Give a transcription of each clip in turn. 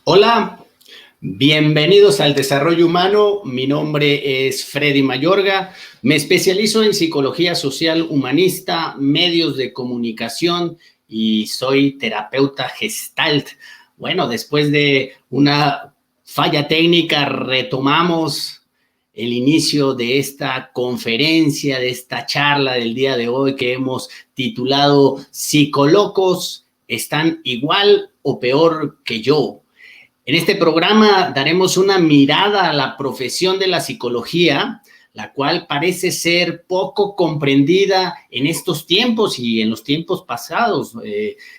Hola, bienvenidos al Desarrollo Humano. Mi nombre es Freddy Mayorga. Me especializo en psicología social humanista, medios de comunicación y soy terapeuta Gestalt. Bueno, después de una falla técnica, retomamos el inicio de esta conferencia, de esta charla del día de hoy que hemos titulado ¿Psicolocos están igual o peor que yo? En este programa daremos una mirada a la profesión de la psicología, la cual parece ser poco comprendida en estos tiempos y en los tiempos pasados.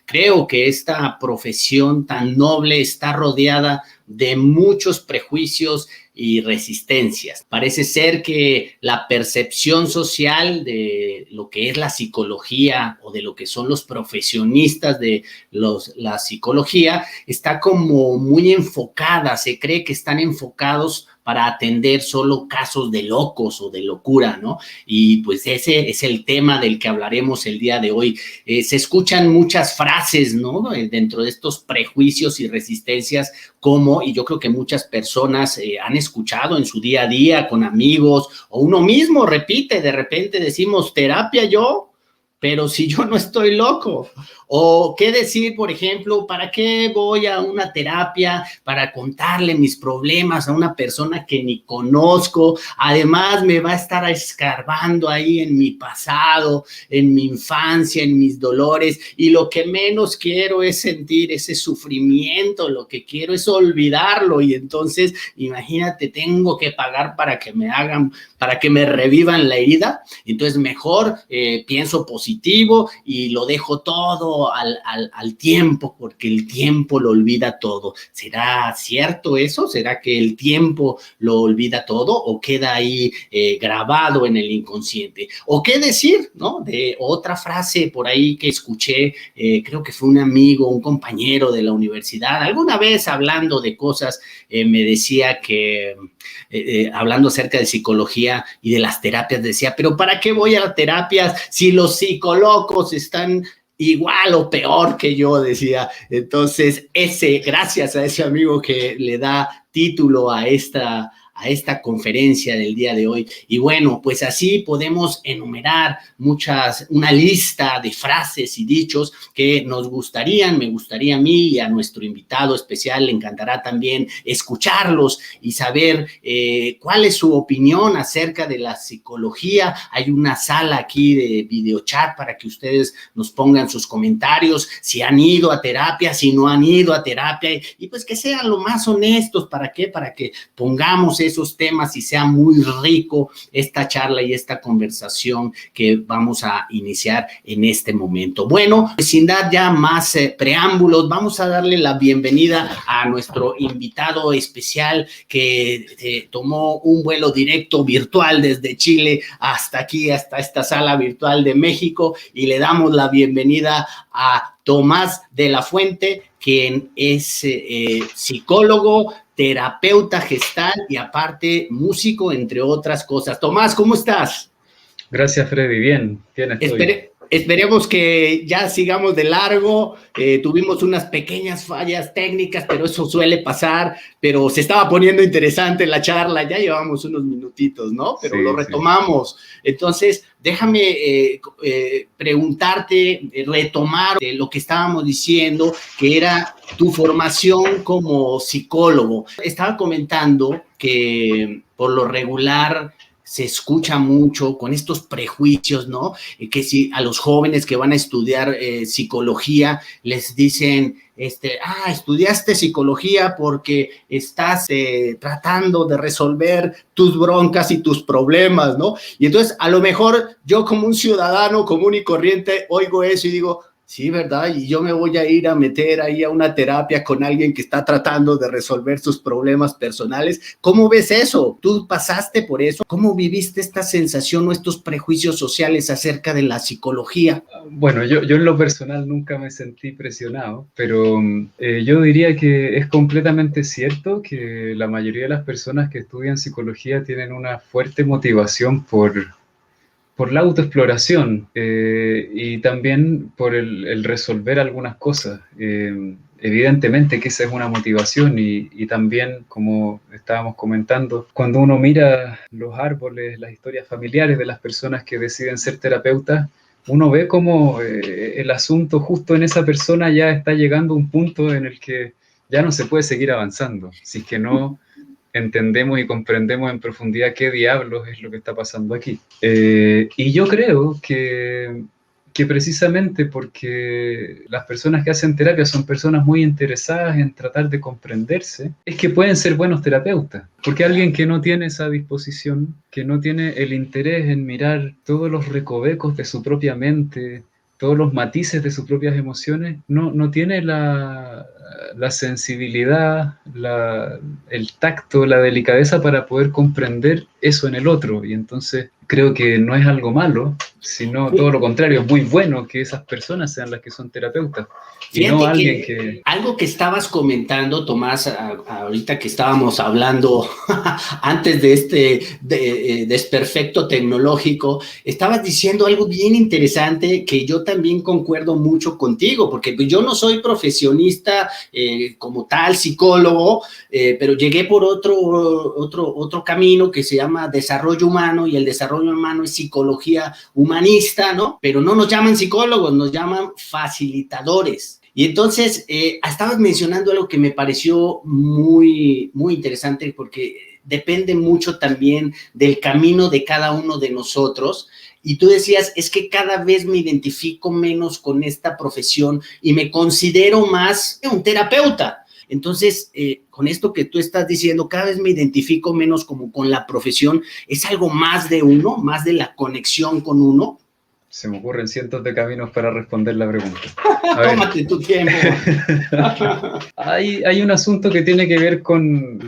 Creo que esta profesión tan noble está rodeada de muchos prejuicios y resistencias. Parece ser que la percepción social de lo que es la psicología o de lo que son los profesionistas de la psicología está como muy enfocada. Se cree que están enfocados para atender solo casos de locos o de locura, ¿no? Y pues ese es el tema del que hablaremos el día de hoy. Se escuchan muchas frases, ¿no? Dentro de estos prejuicios y resistencias, como, y yo creo que muchas personas han escuchado en su día a día con amigos, o uno mismo repite, de repente decimos, terapia yo, pero si yo no estoy loco. O qué decir, por ejemplo, ¿para qué voy a una terapia? Para contarle mis problemas a una persona que ni conozco. Además, me va a estar escarbando ahí en mi pasado, en mi infancia, en mis dolores. Y lo que menos quiero es sentir ese sufrimiento. Lo que quiero es olvidarlo. Y entonces, imagínate, tengo que pagar para que me hagan, para que me revivan la herida. Entonces, mejor pienso positivo y lo dejo todo al tiempo, porque el tiempo lo olvida todo. ¿Será cierto eso? ¿Será que el tiempo lo olvida todo o queda ahí grabado en el inconsciente? ¿O qué decir, no? De otra frase por ahí que escuché, creo que fue un amigo, un compañero de la universidad, alguna vez hablando de cosas, me decía que, hablando acerca de psicología y de las terapias, decía, pero ¿para qué voy a las terapias si los psicólogos están igual o peor que yo? Decía. Entonces, gracias a ese amigo que le da título a esta conferencia del día de hoy. Y bueno, pues así podemos enumerar una lista de frases y dichos que me gustaría a mí y a nuestro invitado especial, le encantará también escucharlos y saber cuál es su opinión acerca de la psicología. Hay una sala aquí de videochat para que ustedes nos pongan sus comentarios, si han ido a terapia, si no han ido a terapia, y pues que sean lo más honestos. ¿Para qué? Para que pongamos esos temas y sea muy rico esta charla y esta conversación que vamos a iniciar en este momento. Bueno, pues sin dar ya más preámbulos, vamos a darle la bienvenida a nuestro invitado especial que tomó un vuelo directo virtual desde Chile hasta aquí, hasta esta sala virtual de México, y le damos la bienvenida a Tomás de la Fuente, quien es psicólogo, terapeuta gestal y aparte músico, entre otras cosas. Tomás, ¿cómo estás? Gracias, Freddy. Bien estoy. Esperemos que ya sigamos de largo. Tuvimos unas pequeñas fallas técnicas, pero eso suele pasar. Pero se estaba poniendo interesante la charla. Ya llevamos unos minutitos, ¿no? Pero sí, lo retomamos. Sí. Entonces, déjame preguntarte, retomar lo que estábamos diciendo, que era tu formación como psicólogo. Estaba comentando que por lo regular se escucha mucho con estos prejuicios, ¿no? Que si a los jóvenes que van a estudiar psicología les dicen, estudiaste psicología porque estás tratando de resolver tus broncas y tus problemas, ¿no? Y entonces, a lo mejor yo como un ciudadano común y corriente oigo eso y digo, sí, ¿verdad? Y yo me voy a ir a meter ahí a una terapia con alguien que está tratando de resolver sus problemas personales. ¿Cómo ves eso? ¿Tú pasaste por eso? ¿Cómo viviste esta sensación o estos prejuicios sociales acerca de la psicología? Bueno, yo en lo personal nunca me sentí presionado, pero yo diría que es completamente cierto que la mayoría de las personas que estudian psicología tienen una fuerte motivación por la autoexploración y también por el resolver algunas cosas. Evidentemente que esa es una motivación y también, como estábamos comentando, cuando uno mira los árboles, las historias familiares de las personas que deciden ser terapeutas, uno ve cómo el asunto justo en esa persona ya está llegando a un punto en el que ya no se puede seguir avanzando, si es que no entendemos y comprendemos en profundidad qué diablos es lo que está pasando aquí. Y yo creo que precisamente porque las personas que hacen terapia son personas muy interesadas en tratar de comprenderse, es que pueden ser buenos terapeutas. Porque alguien que no tiene esa disposición, que no tiene el interés en mirar todos los recovecos de su propia mente, todos los matices de sus propias emociones, no tiene la sensibilidad, el tacto, la delicadeza para poder comprender eso en el otro. Y entonces creo que no es algo malo, sino todo lo contrario, es muy bueno que esas personas sean las que son terapeutas. Fíjate, y no alguien que... Algo que estabas comentando, Tomás, ahorita que estábamos hablando antes de este desperfecto tecnológico, estabas diciendo algo bien interesante que yo también concuerdo mucho contigo, porque yo no soy profesionista como tal, psicólogo, pero llegué por otro camino que se llama desarrollo humano, y el desarrollo humano es psicología humanista, ¿no? Pero no nos llaman psicólogos, nos llaman facilitadores. Y entonces, estabas mencionando algo que me pareció muy, muy interesante, porque depende mucho también del camino de cada uno de nosotros. Y tú decías, es que cada vez me identifico menos con esta profesión y me considero más un terapeuta. Entonces, con esto que tú estás diciendo, cada vez me identifico menos como con la profesión. ¿Es algo más de uno, más de la conexión con uno? Se me ocurren cientos de caminos para responder la pregunta. Tómate tu tiempo. Hay un asunto que tiene que ver con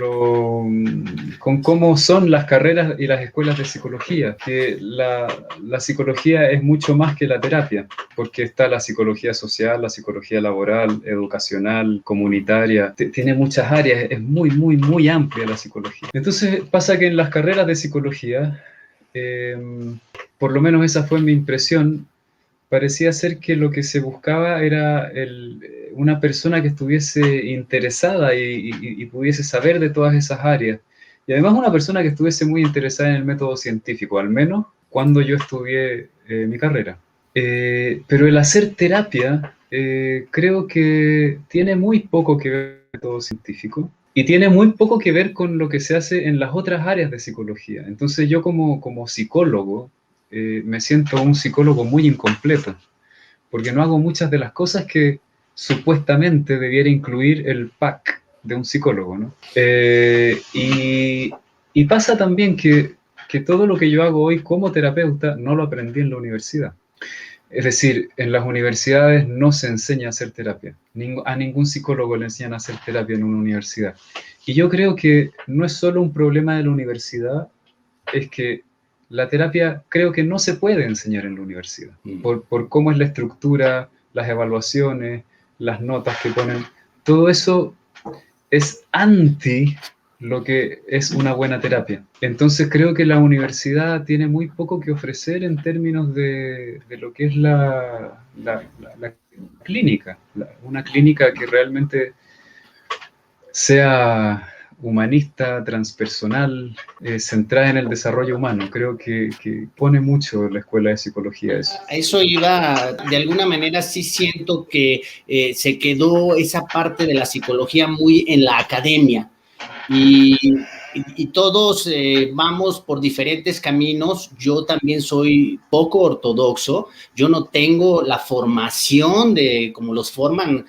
cómo son las carreras y las escuelas de psicología, que la psicología es mucho más que la terapia, porque está la psicología social, la psicología laboral, educacional, comunitaria, tiene muchas áreas, es muy, muy, muy amplia la psicología. Entonces pasa que en las carreras de psicología, por lo menos esa fue mi impresión, parecía ser que lo que se buscaba era una persona que estuviese interesada y pudiese saber de todas esas áreas. Y además una persona que estuviese muy interesada en el método científico, al menos cuando yo estudié mi carrera. Pero el hacer terapia creo que tiene muy poco que ver con el método científico. Y tiene muy poco que ver con lo que se hace en las otras áreas de psicología. Entonces yo como psicólogo me siento un psicólogo muy incompleto, porque no hago muchas de las cosas que supuestamente debiera incluir el pack de un psicólogo, ¿no? Y pasa también que todo lo que yo hago hoy como terapeuta no lo aprendí en la universidad. Es decir, en las universidades no se enseña a hacer terapia. A ningún psicólogo le enseñan a hacer terapia en una universidad. Y yo creo que no es solo un problema de la universidad, es que la terapia creo que no se puede enseñar en la universidad. Por cómo es la estructura, las evaluaciones, las notas que ponen. Todo eso es anti lo que es una buena terapia. Entonces creo que la universidad tiene muy poco que ofrecer en términos de lo que es la clínica, una clínica que realmente sea humanista, transpersonal, centrada en el desarrollo humano. Creo que pone mucho la escuela de psicología eso. Eso iba, de alguna manera sí siento que se quedó esa parte de la psicología muy en la academia. Y y todos vamos por diferentes caminos. Yo también soy poco ortodoxo. Yo no tengo la formación de como los forman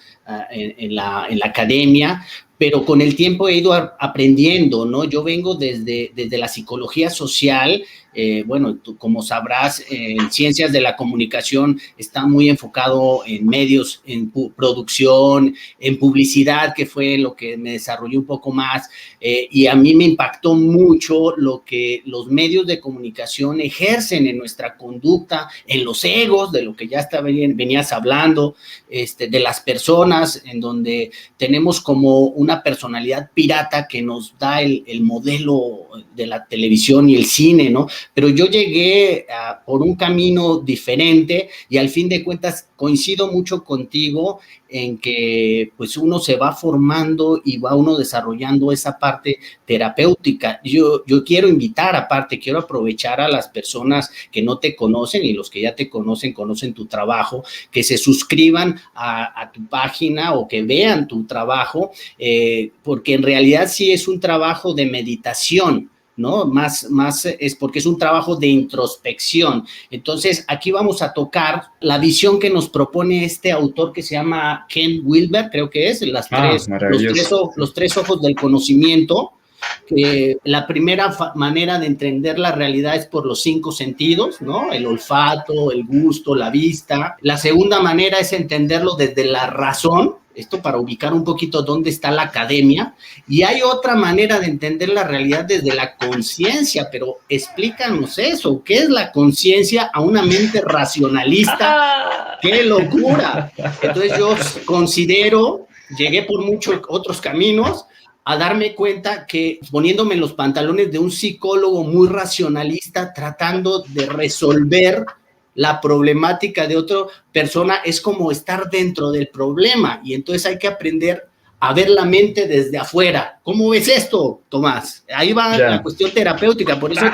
en la academia, pero con el tiempo he ido aprendiendo, ¿no? Yo vengo desde la psicología social. Bueno, tú, como sabrás, en ciencias de la comunicación está muy enfocado en medios, en producción, en publicidad, que fue lo que me desarrolló un poco más, y a mí me impactó mucho lo que los medios de comunicación ejercen en nuestra conducta, en los egos, de lo que ya venías hablando, de las personas, en donde tenemos como una personalidad pirata que nos da el modelo de la televisión y el cine, ¿no? Pero yo llegué por un camino diferente y al fin de cuentas coincido mucho contigo en que pues uno se va formando y va uno desarrollando esa parte terapéutica. Yo quiero invitar, aparte, quiero aprovechar a las personas que no te conocen y los que ya te conocen tu trabajo, que se suscriban a tu página o que vean tu trabajo, porque en realidad sí es un trabajo de meditación, ¿no? Más es porque es un trabajo de introspección. Entonces, aquí vamos a tocar la visión que nos propone este autor que se llama Ken Wilber, creo que es, los tres ojos del conocimiento. La primera manera de entender la realidad es por los 5 sentidos, ¿no? El olfato, el gusto, la vista. La segunda manera es entenderlo desde la razón, esto para ubicar un poquito dónde está la academia, y hay otra manera de entender la realidad desde la conciencia, pero explícanos eso, ¿qué es la conciencia a una mente racionalista? ¡Qué locura! Entonces yo considero, llegué por muchos otros caminos, a darme cuenta que poniéndome en los pantalones de un psicólogo muy racionalista, tratando de resolver la problemática de otra persona, es como estar dentro del problema, y entonces hay que aprender a ver la mente desde afuera. ¿Cómo ves esto, Tomás? Ahí va la cuestión terapéutica, por eso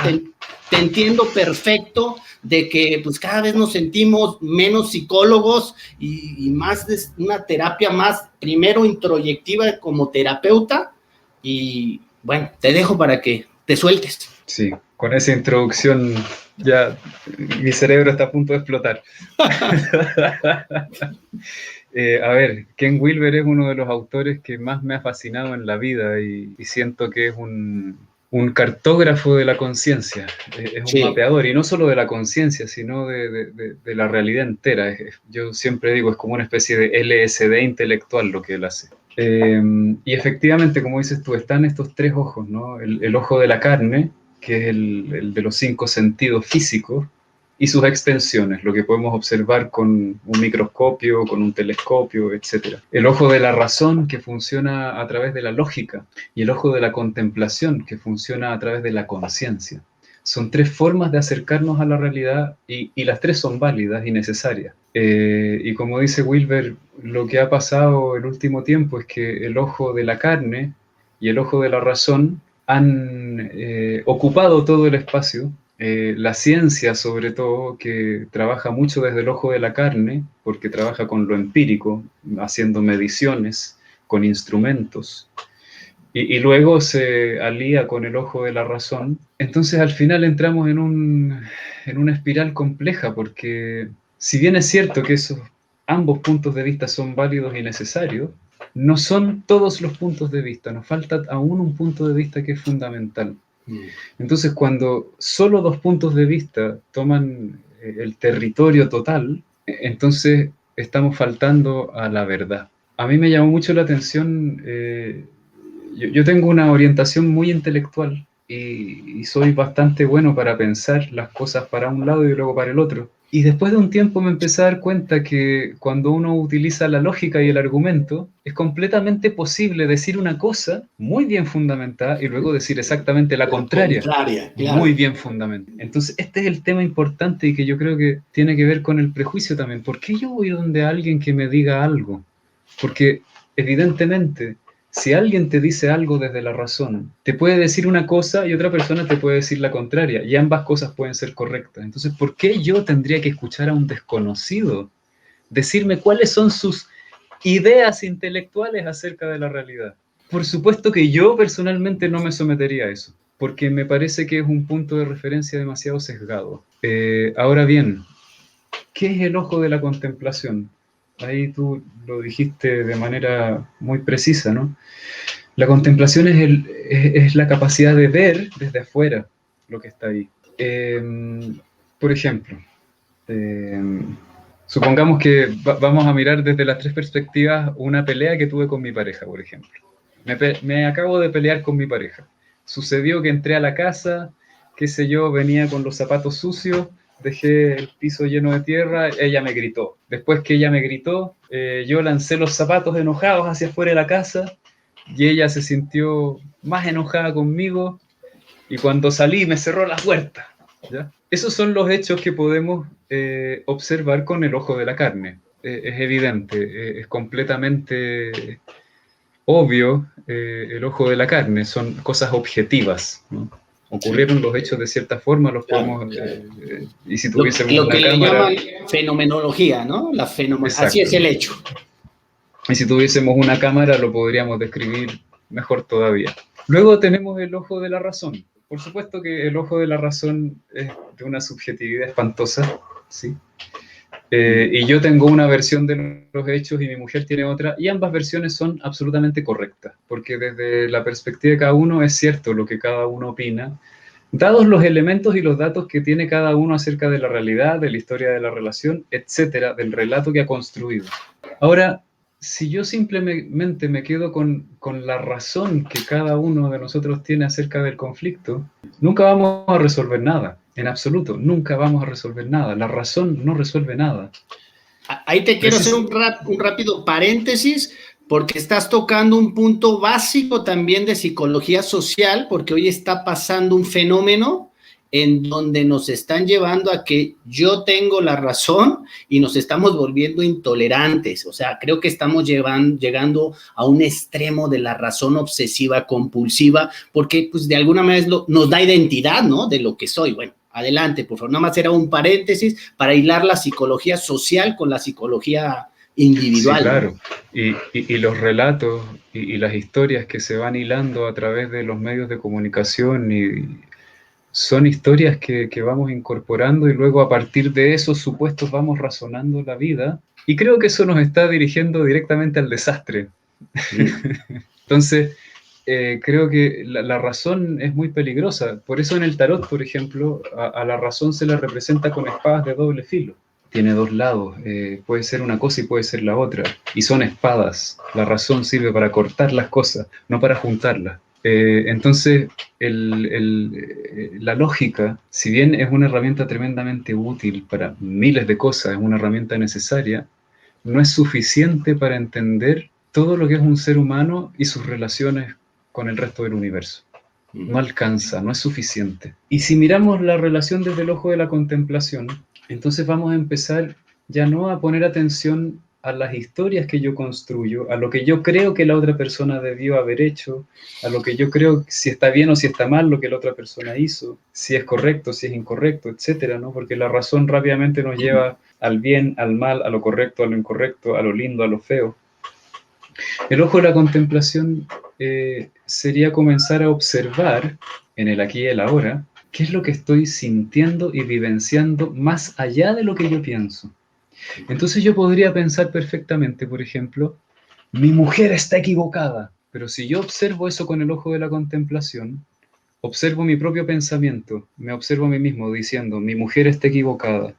te entiendo perfecto de que pues cada vez nos sentimos menos psicólogos y más de una terapia más, primero introyectiva como terapeuta, y bueno, te dejo para que te sueltes. Sí, con esa introducción ya mi cerebro está a punto de explotar. A ver, Ken Wilber es uno de los autores que más me ha fascinado en la vida y siento que es un cartógrafo de la conciencia, es un mapeador, y no solo de la conciencia, sino de la realidad entera. Yo siempre digo, es como una especie de LSD intelectual lo que él hace. Y efectivamente, como dices tú, están estos 3 ojos, ¿no? El ojo de la carne, que es el de los 5 sentidos físicos, y sus extensiones, lo que podemos observar con un microscopio, con un telescopio, etc. El ojo de la razón, que funciona a través de la lógica, y el ojo de la contemplación, que funciona a través de la conciencia. Son 3 formas de acercarnos a la realidad y las 3 son válidas y necesarias. Y como dice Wilber, lo que ha pasado el último tiempo es que el ojo de la carne y el ojo de la razón han ocupado todo el espacio. La ciencia, sobre todo, que trabaja mucho desde el ojo de la carne, porque trabaja con lo empírico, haciendo mediciones, con instrumentos, y luego se alía con el ojo de la razón. Entonces al final entramos en una espiral compleja, porque si bien es cierto que ambos puntos de vista son válidos y necesarios, no son todos los puntos de vista, nos falta aún un punto de vista que es fundamental. Entonces, cuando solo 2 puntos de vista toman el territorio total, entonces estamos faltando a la verdad. A mí me llamó mucho la atención, yo tengo una orientación muy intelectual y soy bastante bueno para pensar las cosas para un lado y luego para el otro. Y después de un tiempo me empecé a dar cuenta que cuando uno utiliza la lógica y el argumento, es completamente posible decir una cosa muy bien fundamentada y luego decir exactamente la contraria, claro. Muy bien fundamentada. Entonces, este es el tema importante y que yo creo que tiene que ver con el prejuicio también. ¿Por qué yo voy donde alguien que me diga algo? Porque evidentemente, si alguien te dice algo desde la razón, te puede decir una cosa y otra persona te puede decir la contraria, y ambas cosas pueden ser correctas. Entonces, ¿por qué yo tendría que escuchar a un desconocido decirme cuáles son sus ideas intelectuales acerca de la realidad? Por supuesto que yo personalmente no me sometería a eso, porque me parece que es un punto de referencia demasiado sesgado. Ahora bien, ¿qué es el ojo de la contemplación? Ahí tú lo dijiste de manera muy precisa, ¿no? La contemplación es la capacidad de ver desde afuera lo que está ahí. Por ejemplo, eh, supongamos que vamos a mirar desde las tres perspectivas una pelea que tuve con mi pareja, por ejemplo. Me acabo de pelear con mi pareja. Sucedió que entré a la casa, qué sé yo, venía con los zapatos sucios, dejé el piso lleno de tierra, ella me gritó. Después que ella me gritó, yo lancé los zapatos enojados hacia afuera de la casa y ella se sintió más enojada conmigo y cuando salí me cerró la puerta. ¿Ya? Esos son los hechos que podemos observar con el ojo de la carne. Es evidente, es completamente obvio el ojo de la carne, son cosas objetivas, ¿no? Sí, Ocurrieron los hechos de cierta forma, los claro. podemos, y si tuviésemos Lo una que le cámara, llaman fenomenología, ¿no? Así exacto, es el hecho. y si tuviésemos una cámara lo podríamos describir mejor todavía. Luego tenemos el ojo de la razón. Por supuesto que el ojo de la razón es de una subjetividad espantosa, ¿sí? Y yo tengo una versión de los hechos y mi mujer tiene otra, y ambas versiones son absolutamente correctas, porque desde la perspectiva de cada uno es cierto lo que cada uno opina, dados los elementos y los datos que tiene cada uno acerca de la realidad, de la historia de la relación, etcétera, del relato que ha construido. Ahora, si yo simplemente me quedo con la razón que cada uno de nosotros tiene acerca del conflicto, nunca vamos a resolver nada. En absoluto, nunca vamos a resolver nada. La razón no resuelve nada. Ahí te quiero hacer un rápido paréntesis, porque estás tocando un punto básico también de psicología social, porque hoy está pasando un fenómeno en donde nos están llevando a que yo tengo la razón y nos estamos volviendo intolerantes. O sea, creo que estamos llegando a un extremo de la razón obsesiva compulsiva, porque pues de alguna manera nos da identidad, ¿no? De lo que soy. Bueno, adelante, por favor. Nada más era un paréntesis para hilar la psicología social con la psicología Sí, individual, ¿no? claro. Y los relatos y las historias que se van hilando a través de los medios de comunicación son historias que vamos incorporando y luego a partir de esos supuestos vamos razonando la vida. Y creo que eso nos está dirigiendo directamente al desastre. Entonces, creo que la razón es muy peligrosa. Por eso en el tarot, por ejemplo, a la razón se la representa con espadas de doble filo. Tiene dos lados, puede ser una cosa y puede ser la otra. Y son espadas. La razón sirve para cortar las cosas, no para juntarlas. Entonces, la lógica, si bien es una herramienta tremendamente útil para miles de cosas, es una herramienta necesaria, no es suficiente para entender todo lo que es un ser humano y sus relaciones con el resto del universo. No alcanza, no es suficiente. Y si miramos la relación desde el ojo de la contemplación, entonces vamos a empezar ya no a poner atención a las historias que yo construyo, a lo que yo creo que la otra persona debió haber hecho, a lo que yo creo si está bien o si está mal lo que la otra persona hizo, si es correcto, si es incorrecto, etcétera, ¿no? Porque la razón rápidamente nos lleva al bien, al mal, a lo correcto, a lo incorrecto, a lo lindo, a lo feo. El ojo de la contemplación sería comenzar a observar en el aquí y el ahora qué es lo que estoy sintiendo y vivenciando más allá de lo que yo pienso. Entonces yo podría pensar perfectamente, por ejemplo, mi mujer está equivocada, pero si yo observo eso con el ojo de la contemplación, observo mi propio pensamiento, me observo a mí mismo diciendo, mi mujer está equivocada,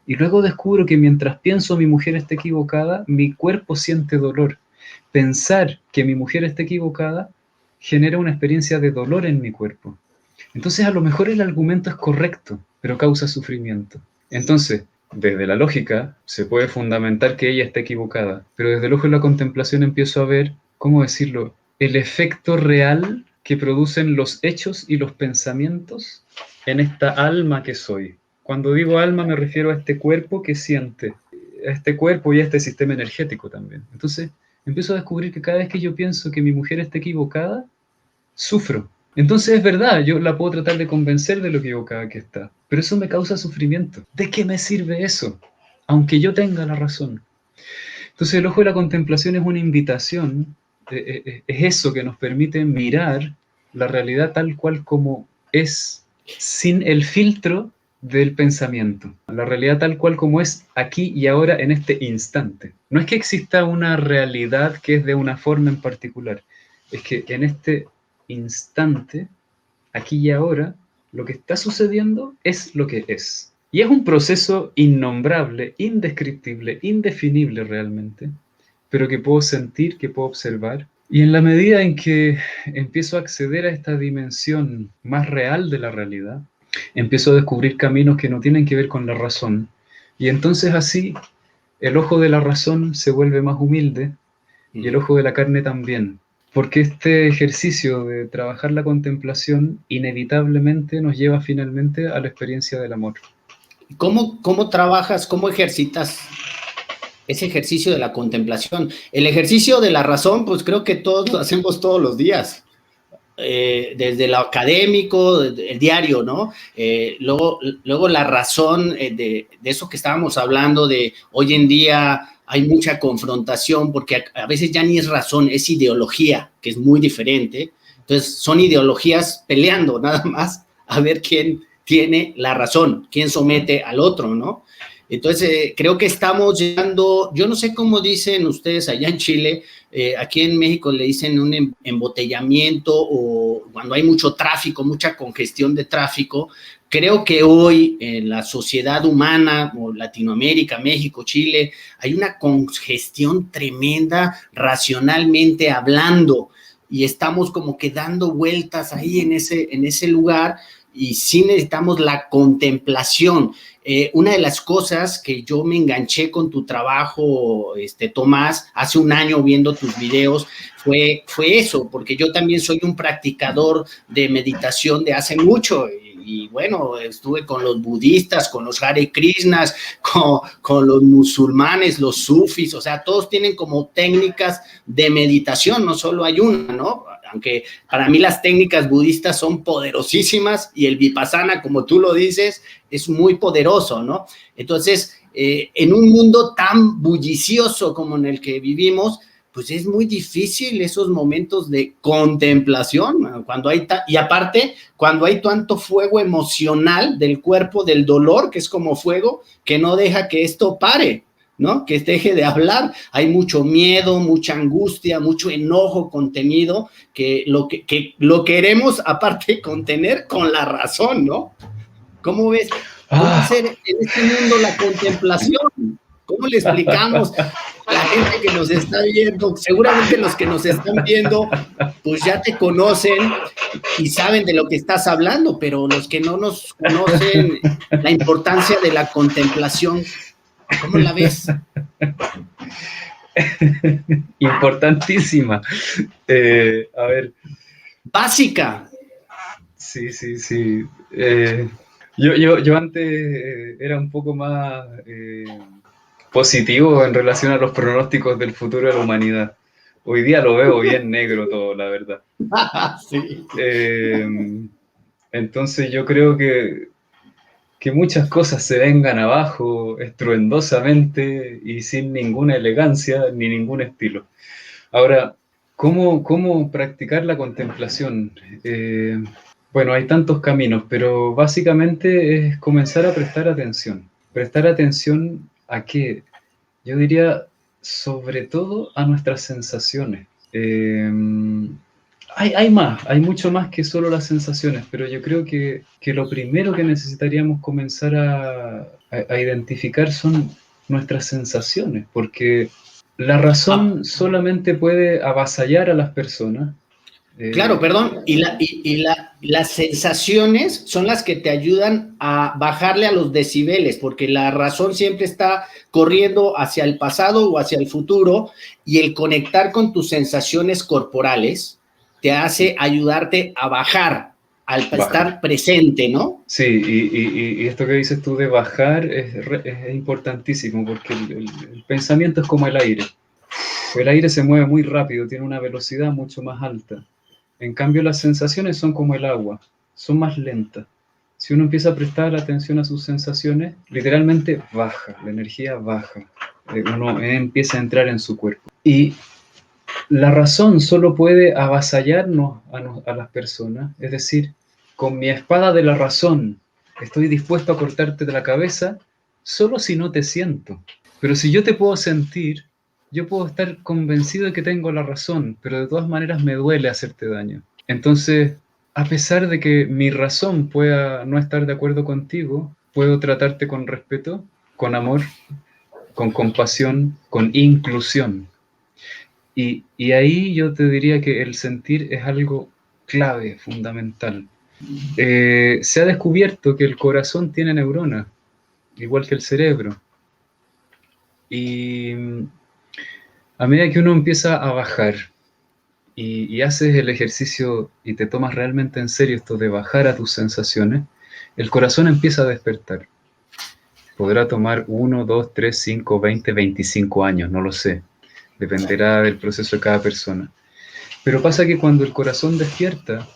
y luego descubro que mientras pienso mi mujer está equivocada, mi cuerpo siente dolor. Pensar que mi mujer está equivocada genera una experiencia de dolor en mi cuerpo. Entonces a lo mejor el argumento es correcto, pero causa sufrimiento. Entonces, desde la lógica se puede fundamentar que ella está equivocada, pero desde el ojo de la contemplación empiezo a ver, ¿cómo decirlo?, el efecto real que producen los hechos y los pensamientos en esta alma que soy. Cuando digo alma me refiero a este cuerpo que siente, a este cuerpo y a este sistema energético también. Entonces, empiezo a descubrir que cada vez que yo pienso que mi mujer está equivocada, sufro. Entonces es verdad, yo la puedo tratar de convencer de lo equivocada que está, pero eso me causa sufrimiento. ¿De qué me sirve eso? Aunque yo tenga la razón. Entonces el ojo de la contemplación es una invitación es eso que nos permite mirar la realidad tal cual como es, sin el filtro del pensamiento. La realidad tal cual como es aquí y ahora en este instante. No es que exista una realidad que es de una forma en particular, es que en este instante, aquí y ahora, lo que está sucediendo es lo que es. Y es un proceso innombrable, indescriptible, indefinible realmente, pero que puedo sentir, que puedo observar. Y en la medida en que empiezo a acceder a esta dimensión más real de la realidad, empiezo a descubrir caminos que no tienen que ver con la razón. Y entonces así el ojo de la razón se vuelve más humilde y el ojo de la carne también. Porque este ejercicio de trabajar la contemplación inevitablemente nos lleva finalmente a la experiencia del amor. ¿Cómo trabajas, cómo ejercitas ese ejercicio de la contemplación? El ejercicio de la razón, pues creo que todos lo hacemos todos los días. Desde lo académico, el diario, ¿no? Luego la razón de eso que estábamos hablando, de hoy en día hay mucha confrontación, porque a veces ya ni es razón, es ideología, que es muy diferente. Entonces son ideologías peleando nada más a ver quién tiene la razón, quién somete al otro, ¿no? Entonces, creo que estamos llegando, yo no sé cómo dicen ustedes allá en Chile, aquí en México le dicen un embotellamiento, o cuando hay mucho tráfico, mucha congestión de tráfico. Creo que hoy en la sociedad humana, o Latinoamérica, México, Chile, hay una congestión tremenda racionalmente hablando, y estamos como que dando vueltas ahí en ese lugar, y sí necesitamos la contemplación. Una de las cosas que yo me enganché con tu trabajo, Tomás, hace un año viendo tus videos, fue eso, porque yo también soy un practicador de meditación de hace mucho, y bueno, estuve con los budistas, con los Hare Krishnas, con los musulmanes, los sufis, o sea, todos tienen como técnicas de meditación, no solo hay una, ¿no? Aunque para mí las técnicas budistas son poderosísimas, y el vipassana, como tú lo dices, es muy poderoso, ¿no? Entonces, en un mundo tan bullicioso como en el que vivimos, pues es muy difícil esos momentos de contemplación, y aparte, cuando hay tanto fuego emocional del cuerpo, del dolor, que es como fuego, que no deja que esto pare, ¿no? Que deje de hablar. Hay mucho miedo, mucha angustia, mucho enojo contenido, que lo queremos, aparte, contener con la razón, ¿no? ¿Cómo ves? ¿Cómo hacer en este mundo la contemplación? ¿Cómo le explicamos a la gente que nos está viendo? Seguramente los que nos están viendo, pues ya te conocen y saben de lo que estás hablando, pero los que no nos conocen, la importancia de la contemplación, ¿cómo la ves? Importantísima. A ver. Básica. Sí. Yo antes era un poco más positivo en relación a los pronósticos del futuro de la humanidad. Hoy día lo veo bien negro todo, la verdad. Sí. Entonces yo creo que muchas cosas se vengan abajo estruendosamente y sin ninguna elegancia ni ningún estilo. Ahora, ¿cómo practicar la contemplación? Bueno, hay tantos caminos, pero básicamente es comenzar a prestar atención. ¿Prestar atención a qué? Yo diría, sobre todo a nuestras sensaciones. Hay mucho más que solo las sensaciones, pero yo creo que lo primero que necesitaríamos comenzar a identificar son nuestras sensaciones, porque la razón solamente puede avasallar a las personas. Claro, perdón, las sensaciones son las que te ayudan a bajarle a los decibeles, porque la razón siempre está corriendo hacia el pasado o hacia el futuro, y el conectar con tus sensaciones corporales te hace ayudarte a bajar, al estar presente, ¿no? Sí, y esto que dices tú de bajar es importantísimo, porque el pensamiento es como el aire. El aire se mueve muy rápido, tiene una velocidad mucho más alta. En cambio, las sensaciones son como el agua, son más lentas. Si uno empieza a prestar atención a sus sensaciones, literalmente baja, la energía baja. Uno empieza a entrar en su cuerpo. Y La razón solo puede avasallarnos a las personas, es decir, con mi espada de la razón estoy dispuesto a cortarte de la cabeza solo si no te siento. Pero si yo te puedo sentir, yo puedo estar convencido de que tengo la razón, pero de todas maneras me duele hacerte daño. Entonces, a pesar de que mi razón pueda no estar de acuerdo contigo, puedo tratarte con respeto, con amor, con compasión, con inclusión. Y ahí yo te diría que el sentir es algo clave, fundamental. Se ha descubierto que el corazón tiene neuronas, igual que el cerebro. Y a medida que uno empieza a bajar y haces el ejercicio y te tomas realmente en serio esto de bajar a tus sensaciones, el corazón empieza a despertar. Podrá tomar 1, 2, 3, 5, 20, 25 años, no lo sé. Dependerá del proceso de cada persona. Pero pasa que cuando el corazón despierta,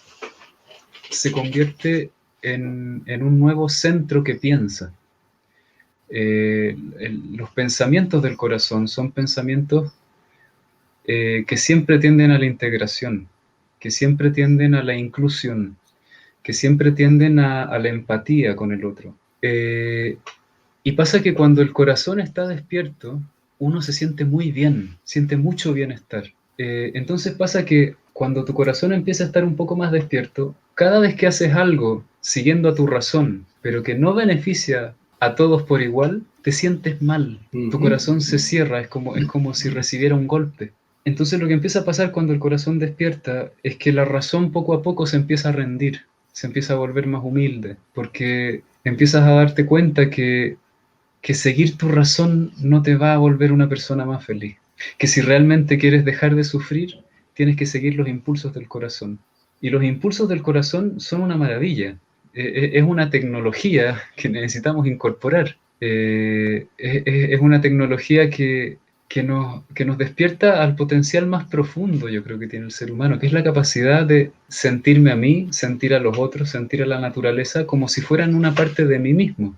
se convierte en un nuevo centro que piensa. Los pensamientos del corazón son pensamientos que siempre tienden a la integración, que siempre tienden a la inclusión, que siempre tienden a la empatía con el otro. Y pasa que cuando el corazón está despierto, uno se siente muy bien, siente mucho bienestar. Entonces pasa que cuando tu corazón empieza a estar un poco más despierto, cada vez que haces algo siguiendo a tu razón, pero que no beneficia a todos por igual, te sientes mal. Tu corazón se cierra, es como si recibiera un golpe. Entonces lo que empieza a pasar cuando el corazón despierta es que la razón poco a poco se empieza a rendir, se empieza a volver más humilde, porque empiezas a darte cuenta que seguir tu razón no te va a volver una persona más feliz. Que si realmente quieres dejar de sufrir, tienes que seguir los impulsos del corazón. Y los impulsos del corazón son una maravilla. Es una tecnología que necesitamos incorporar. Es una tecnología que nos despierta al potencial más profundo, yo creo que tiene el ser humano, que es la capacidad de sentirme a mí, sentir a los otros, sentir a la naturaleza como si fueran una parte de mí mismo.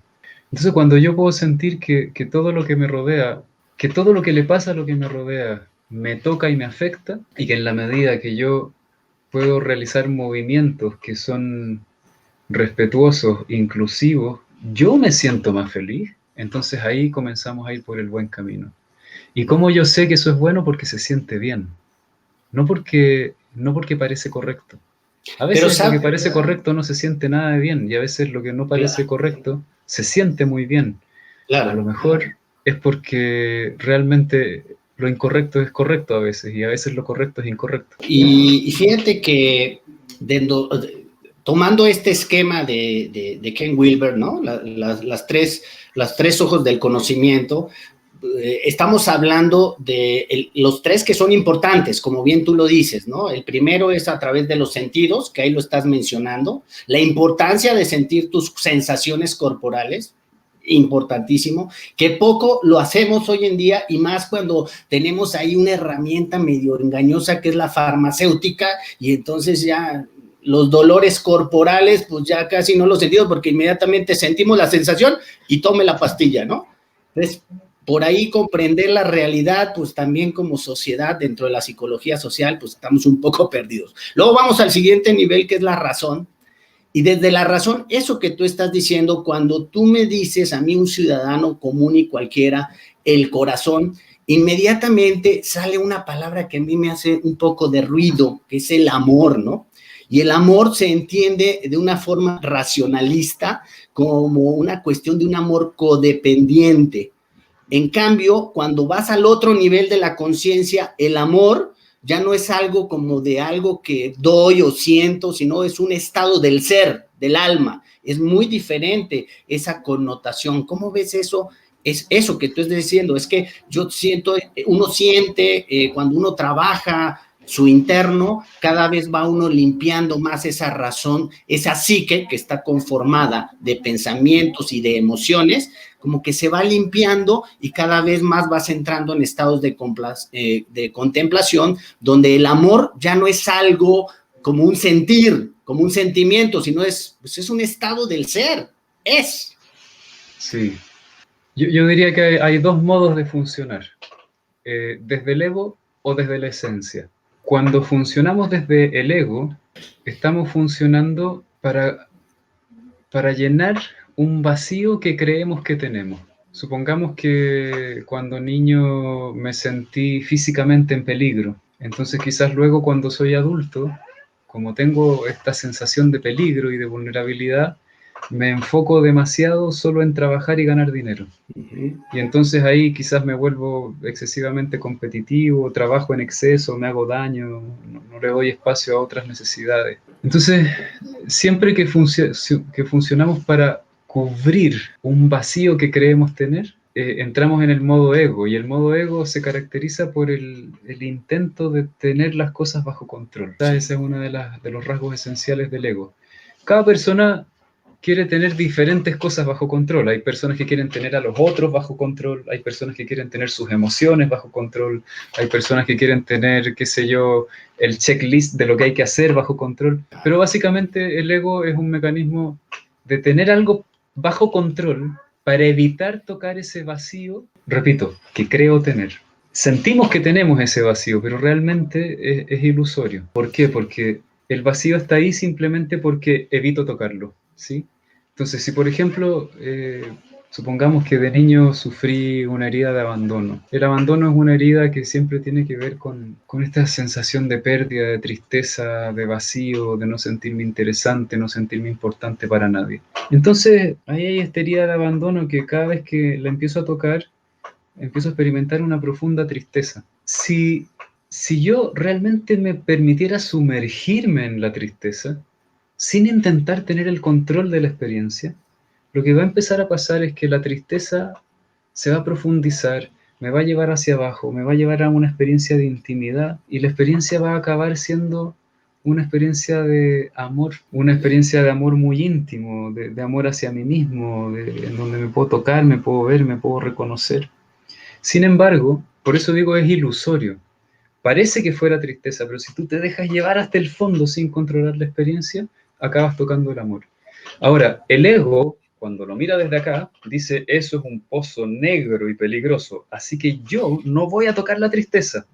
Entonces, cuando yo puedo sentir que todo lo que me rodea, que todo lo que le pasa a lo que me rodea, me toca y me afecta, y que en la medida que yo puedo realizar movimientos que son respetuosos, inclusivos, yo me siento más feliz. Entonces ahí comenzamos a ir por el buen camino. ¿Y cómo yo sé que eso es bueno? Porque se siente bien, no porque parece correcto. A Pero veces lo que parece correcto no se siente nada de bien y a veces lo que no parece claro, correcto se siente muy bien. A lo claro. mejor es porque realmente lo incorrecto es correcto a veces y a veces lo correcto es incorrecto. Y fíjate que dentro, tomando este esquema de Ken Wilber, ¿no? Las tres ojos del conocimiento, estamos hablando de los tres que son importantes, como bien tú lo dices, ¿no? El primero es a través de los sentidos, que ahí lo estás mencionando, la importancia de sentir tus sensaciones corporales, importantísimo, que poco lo hacemos hoy en día y más cuando tenemos ahí una herramienta medio engañosa que es la farmacéutica y entonces ya los dolores corporales pues ya casi no los sentimos porque inmediatamente sentimos la sensación y tome la pastilla, ¿no? Entonces, por ahí comprender la realidad, pues también como sociedad, dentro de la psicología social, pues estamos un poco perdidos. Luego vamos al siguiente nivel, que es la razón. Y desde la razón, eso que tú estás diciendo, cuando tú me dices a mí, un ciudadano común y cualquiera, el corazón, inmediatamente sale una palabra que a mí me hace un poco de ruido, que es el amor, ¿no? Y el amor se entiende de una forma racionalista como una cuestión de un amor codependiente. En cambio, cuando vas al otro nivel de la conciencia, el amor ya no es algo como de algo que doy o siento, sino es un estado del ser, del alma. Es muy diferente esa connotación. ¿Cómo ves eso? Es eso que tú estás diciendo, es que yo siento, uno siente cuando uno trabaja su interno, cada vez va uno limpiando más esa razón, esa psique que está conformada de pensamientos y de emociones, como que se va limpiando y cada vez más vas entrando en estados de contemplación, donde el amor ya no es algo como un sentir, como un sentimiento, sino pues es un estado del ser, es. Sí, yo diría que hay dos modos de funcionar. Desde el ego o desde la esencia. Cuando funcionamos desde el ego, estamos funcionando para llenar un vacío que creemos que tenemos. Supongamos que cuando niño me sentí físicamente en peligro, entonces quizás luego cuando soy adulto, como tengo esta sensación de peligro y de vulnerabilidad, me enfoco demasiado solo en trabajar y ganar dinero. Y entonces ahí quizás me vuelvo excesivamente competitivo, trabajo en exceso, me hago daño, no le doy espacio a otras necesidades. Entonces, siempre que funcionamos para cubrir un vacío que creemos tener, entramos en el modo ego, y el modo ego se caracteriza por el intento de tener las cosas bajo control. Ese es uno de los rasgos esenciales del ego. Cada persona quiere tener diferentes cosas bajo control. Hay personas que quieren tener a los otros bajo control, hay personas que quieren tener sus emociones bajo control, hay personas que quieren tener, qué sé yo, el checklist de lo que hay que hacer bajo control. Pero básicamente el ego es un mecanismo de tener algo bajo control para evitar tocar ese vacío, repito, que creo tener. Sentimos que tenemos ese vacío, pero realmente es ilusorio. ¿Por qué? Porque el vacío está ahí simplemente porque evito tocarlo, ¿sí? Entonces, si por ejemplo, supongamos que de niño sufrí una herida de abandono. El abandono es una herida que siempre tiene que ver con esta sensación de pérdida, de tristeza, de vacío, de no sentirme interesante, no sentirme importante para nadie. Entonces, ahí hay esta herida de abandono que cada vez que la empiezo a tocar, empiezo a experimentar una profunda tristeza. Si yo realmente me permitiera sumergirme en la tristeza, sin intentar tener el control de la experiencia, lo que va a empezar a pasar es que la tristeza se va a profundizar, me va a llevar hacia abajo, me va a llevar a una experiencia de intimidad, y la experiencia va a acabar siendo una experiencia de amor, una experiencia de amor muy íntimo, de amor hacia mí mismo, en donde me puedo tocar, me puedo ver, me puedo reconocer. Sin embargo, por eso digo, es ilusorio. Parece que fuera tristeza, pero si tú te dejas llevar hasta el fondo sin controlar la experiencia, acabas tocando el amor. Ahora, el ego, cuando lo mira desde acá, dice, eso es un pozo negro y peligroso, así que yo no voy a tocar la tristeza.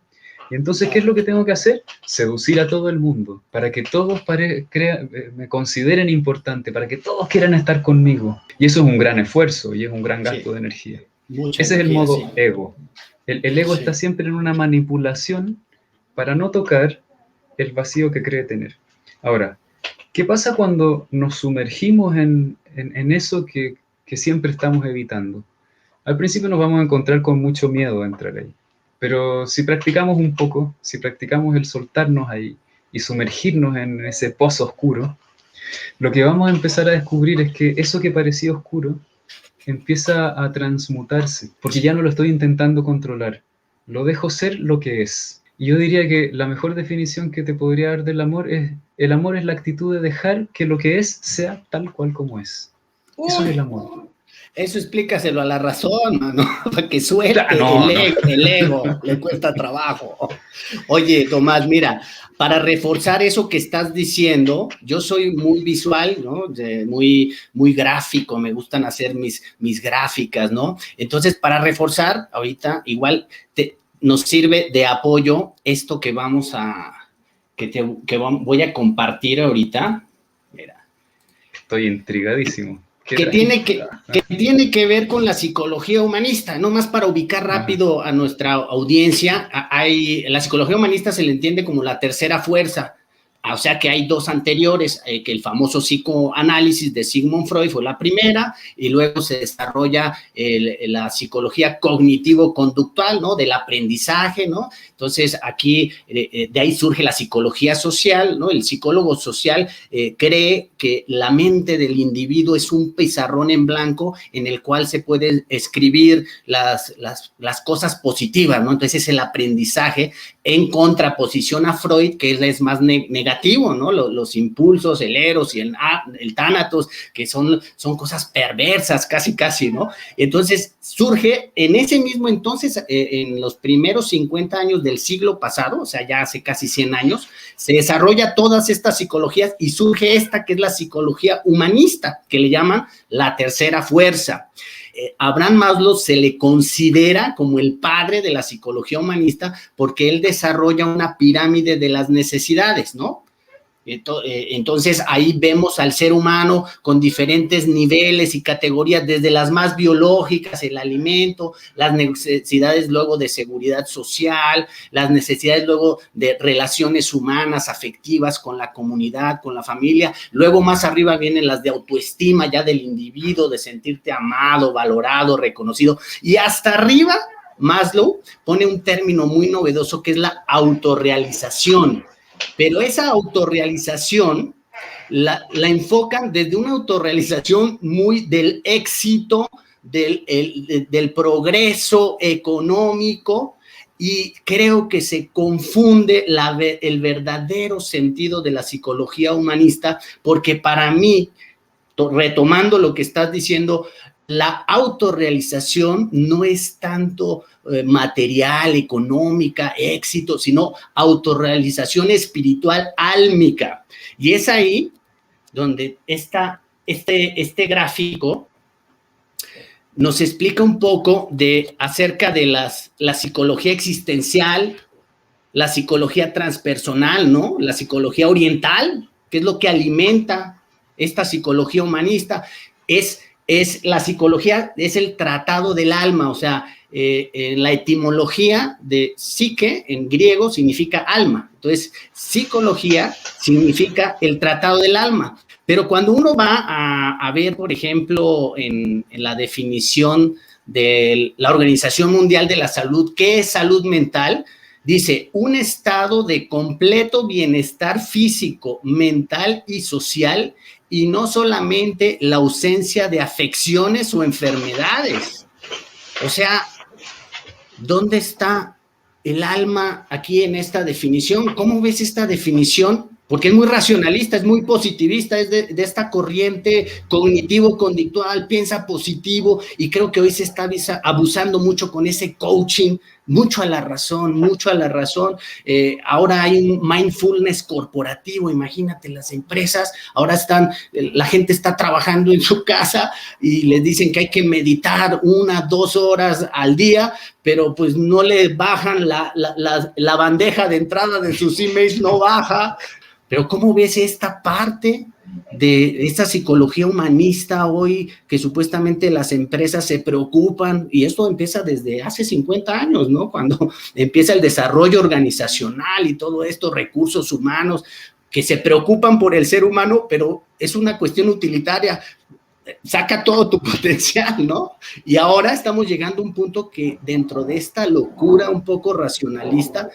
Y entonces, ¿qué es lo que tengo que hacer? Seducir a todo el mundo, para que todos me consideren importante, para que todos quieran estar conmigo. Y eso es un gran esfuerzo y es un gran gasto de energía. Ese es el modo ego. El ego está siempre en una manipulación para no tocar el vacío que cree tener. Ahora, ¿qué pasa cuando nos sumergimos en eso que siempre estamos evitando? Al principio nos vamos a encontrar con mucho miedo a entrar ahí. Pero si practicamos un poco, si practicamos el soltarnos ahí y sumergirnos en ese pozo oscuro, lo que vamos a empezar a descubrir es que eso que parecía oscuro empieza a transmutarse, porque ya no lo estoy intentando controlar, lo dejo ser lo que es. Y yo diría que la mejor definición que te podría dar del amor es, el amor es la actitud de dejar que lo que es sea tal cual como es. Eso es el amor. Eso explícaselo a la razón, mano, para que suelte el ego, le cuesta trabajo. Oye, Tomás, mira, para reforzar eso que estás diciendo, yo soy muy visual, ¿no? Muy gráfico, me gustan hacer mis gráficas, ¿no? Entonces, para reforzar, ahorita igual nos sirve de apoyo esto que voy a compartir ahorita. Mira. Estoy intrigadísimo. Que tiene que ver con la psicología humanista, no más para ubicar rápido a nuestra audiencia. La psicología humanista se le entiende como la tercera fuerza, o sea que hay dos anteriores, que el famoso psicoanálisis de Sigmund Freud fue la primera, y luego se desarrolla la psicología cognitivo-conductual, ¿no? Del aprendizaje, ¿no? Entonces aquí de ahí surge la psicología social, ¿no? El psicólogo social cree que la mente del individuo es un pizarrón en blanco en el cual se pueden escribir las cosas positivas, ¿no? Entonces es el aprendizaje en contraposición a Freud, que es más negativo, ¿no? Los impulsos, el eros y el tánatos, que son cosas perversas, casi, ¿no? Entonces surge en ese mismo entonces, en los primeros 50 años del siglo pasado, o sea, ya hace casi 100 años, se desarrolla todas estas psicologías y surge esta que es la psicología humanista, que le llaman la tercera fuerza. Abraham Maslow se le considera como el padre de la psicología humanista porque él desarrolla una pirámide de las necesidades, ¿no? Entonces ahí vemos al ser humano con diferentes niveles y categorías, desde las más biológicas, el alimento, las necesidades luego de seguridad social, las necesidades luego de relaciones humanas, afectivas con la comunidad, con la familia, luego más arriba vienen las de autoestima ya del individuo, de sentirte amado, valorado, reconocido, y hasta arriba Maslow pone un término muy novedoso que es la autorrealización. Pero esa autorrealización la enfocan desde una autorrealización muy del éxito, del progreso económico, y creo que se confunde el verdadero sentido de la psicología humanista, porque para mí, retomando lo que estás diciendo, la autorrealización no es tanto material, económica, éxito, sino autorrealización espiritual, álmica. Y es ahí donde este gráfico nos explica un poco acerca de la psicología existencial, la psicología transpersonal, ¿no? La psicología oriental, que es lo que alimenta esta psicología humanista, es la psicología, es el tratado del alma, o sea, en la etimología de psique en griego significa alma, entonces psicología significa el tratado del alma, pero cuando uno va a ver, por ejemplo, en la definición de la Organización Mundial de la Salud, ¿qué es salud mental? Dice, un estado de completo bienestar físico, mental y social, y no solamente la ausencia de afecciones o enfermedades. O sea, ¿dónde está el alma aquí en esta definición? ¿Cómo ves esta definición? Porque es muy racionalista, es muy positivista, es de esta corriente cognitivo-conductual, piensa positivo, y creo que hoy se está abusando mucho con ese coaching, mucho a la razón, mucho a la razón. Ahora hay un mindfulness corporativo, imagínate, las empresas, ahora la gente está trabajando en su casa y les dicen que hay que meditar 1, 2 horas al día, pero pues no le bajan la bandeja de entrada de sus emails, no baja. Pero ¿cómo ves esta parte de esta psicología humanista hoy que supuestamente las empresas se preocupan? Y esto empieza desde hace 50 años, ¿no? Cuando empieza el desarrollo organizacional y todo esto, recursos humanos, que se preocupan por el ser humano, pero es una cuestión utilitaria. Saca todo tu potencial, ¿no? Y ahora estamos llegando a un punto que dentro de esta locura un poco racionalista,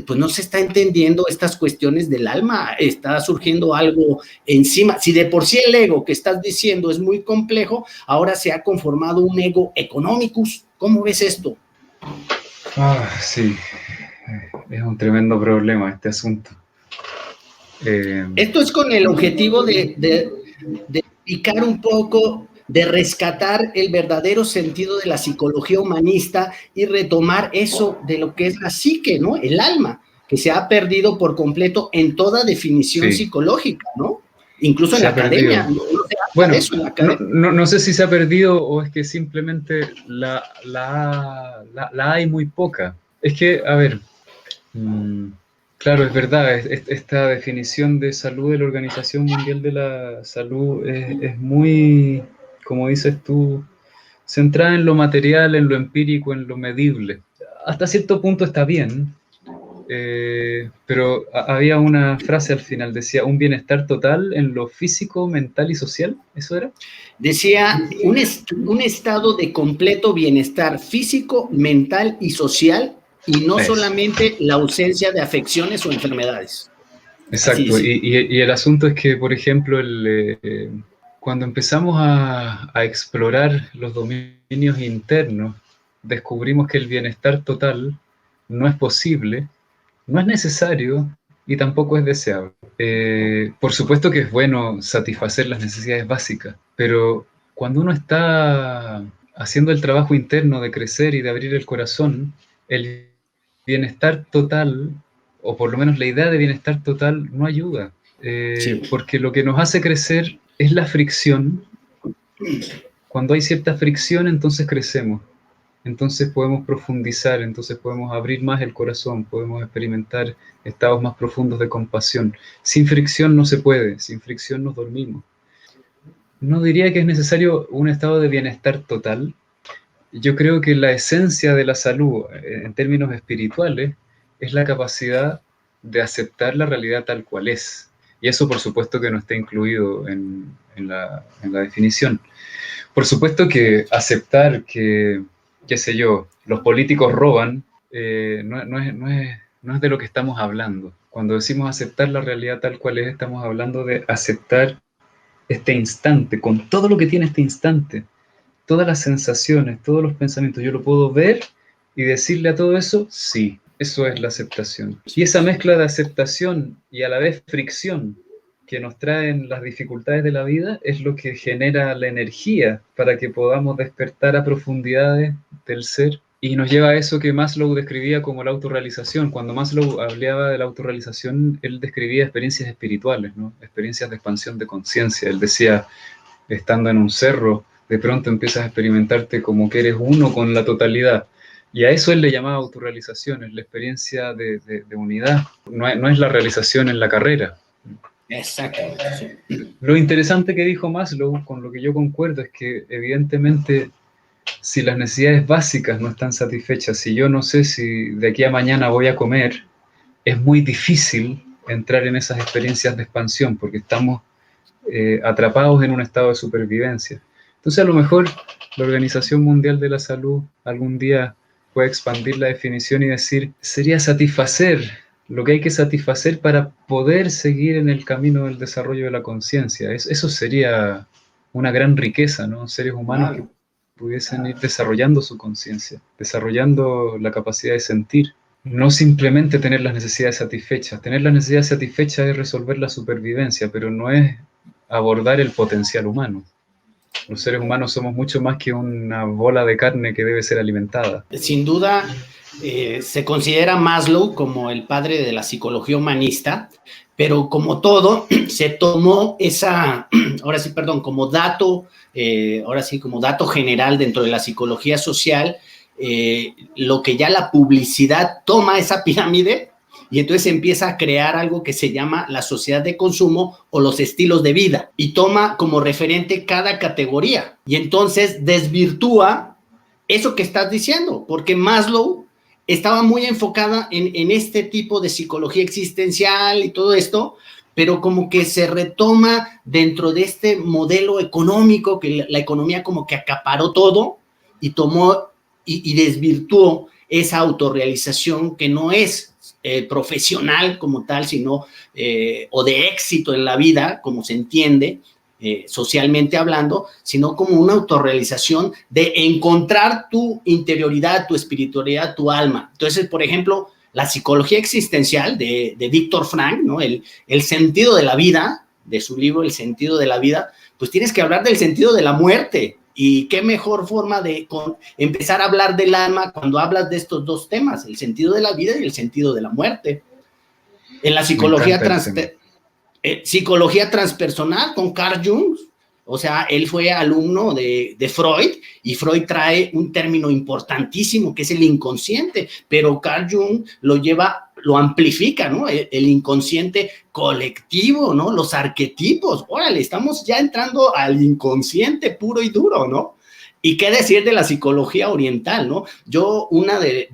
pues no se está entendiendo estas cuestiones del alma, está surgiendo algo encima. Si de por sí el ego que estás diciendo es muy complejo, ahora se ha conformado un ego economicus. ¿Cómo ves esto? Sí, es un tremendo problema este asunto. Esto es con el objetivo de explicar un poco, de rescatar el verdadero sentido de la psicología humanista y retomar eso de lo que es la psique, ¿no? El alma, que se ha perdido por completo en toda definición psicológica, ¿no? Incluso en la academia. Bueno, no sé si se ha perdido o es que simplemente la hay muy poca. Es que, a ver, claro, es verdad, esta definición de salud de la Organización Mundial de la Salud es muy, como dices tú, centrada en lo material, en lo empírico, en lo medible. Hasta cierto punto está bien, pero había una frase al final, decía, un bienestar total en lo físico, mental y social, ¿eso era? Decía, un estado de completo bienestar físico, mental y social, y no solamente la ausencia de afecciones o enfermedades. Exacto, y el asunto es que, por ejemplo, cuando empezamos a explorar los dominios internos, descubrimos que el bienestar total no es posible, no es necesario y tampoco es deseable. Por supuesto que es bueno satisfacer las necesidades básicas, pero cuando uno está haciendo el trabajo interno de crecer y de abrir el corazón, el bienestar total, o por lo menos la idea de bienestar total, no ayuda. Sí. Porque lo que nos hace crecer es la fricción. Cuando hay cierta fricción, entonces crecemos. Entonces podemos profundizar, entonces podemos abrir más el corazón, podemos experimentar estados más profundos de compasión. Sin fricción no se puede, sin fricción nos dormimos. No diría que es necesario un estado de bienestar total. Yo creo que la esencia de la salud, en términos espirituales, es la capacidad de aceptar la realidad tal cual es. Y eso, por supuesto, que no está incluido en la definición. Por supuesto que aceptar que, qué sé yo, los políticos roban, no es de lo que estamos hablando. Cuando decimos aceptar la realidad tal cual es, estamos hablando de aceptar este instante, con todo lo que tiene este instante, todas las sensaciones, todos los pensamientos. Yo lo puedo ver y decirle a todo eso, sí, eso es la aceptación. Y esa mezcla de aceptación y a la vez fricción que nos traen las dificultades de la vida es lo que genera la energía para que podamos despertar a profundidades del ser. Y nos lleva a eso que Maslow describía como la autorrealización. Cuando Maslow hablaba de la autorrealización, él describía experiencias espirituales, ¿no? Experiencias de expansión de conciencia. Él decía, estando en un cerro, de pronto empiezas a experimentarte como que eres uno con la totalidad. Y a eso él le llamaba autorrealización, es la experiencia de unidad. No es la realización en la carrera. Exactamente, sí. Lo interesante que dijo Maslow, con lo que yo concuerdo, es que evidentemente si las necesidades básicas no están satisfechas, si yo no sé si de aquí a mañana voy a comer, es muy difícil entrar en esas experiencias de expansión porque estamos atrapados en un estado de supervivencia. Entonces a lo mejor la Organización Mundial de la Salud algún día puede expandir la definición y decir, sería satisfacer lo que hay que satisfacer para poder seguir en el camino del desarrollo de la conciencia. Eso sería una gran riqueza, ¿no? Seres humanos que Claro. pudiesen ir desarrollando su conciencia, desarrollando la capacidad de sentir. No simplemente tener las necesidades satisfechas. Tener las necesidades satisfechas es resolver la supervivencia, pero no es abordar el potencial humano. Los seres humanos somos mucho más que una bola de carne que debe ser alimentada. Sin duda, se considera Maslow como el padre de la psicología humanista, pero como todo, se tomó esa, ahora sí, perdón, como dato, ahora sí, como dato general dentro de la psicología social, lo que ya la publicidad toma esa pirámide y entonces empieza a crear algo que se llama la sociedad de consumo o los estilos de vida y toma como referente cada categoría y entonces desvirtúa eso que estás diciendo, porque Maslow estaba muy enfocada en este tipo de psicología existencial y todo esto, pero como que se retoma dentro de este modelo económico, que la economía como que acaparó todo y tomó y desvirtuó esa autorrealización que no es profesional como tal, sino o de éxito en la vida, como se entiende, socialmente hablando, sino como una autorrealización de encontrar tu interioridad, tu espiritualidad, tu alma. Entonces, por ejemplo, la psicología existencial de Viktor Frankl, ¿no? El sentido de la vida, de su libro El sentido de la vida, pues tienes que hablar del sentido de la muerte. Y qué mejor forma de empezar a hablar del alma cuando hablas de estos dos temas, el sentido de la vida y el sentido de la muerte. En la psicología psicología transpersonal con Carl Jung, o sea, él fue alumno de Freud y Freud trae un término importantísimo que es el inconsciente, pero Carl Jung lo lleva, lo amplifica, ¿no? El inconsciente colectivo, ¿no? Los arquetipos, órale, estamos ya entrando al inconsciente puro y duro, ¿no? ¿Y qué decir de la psicología oriental, no? Yo, una de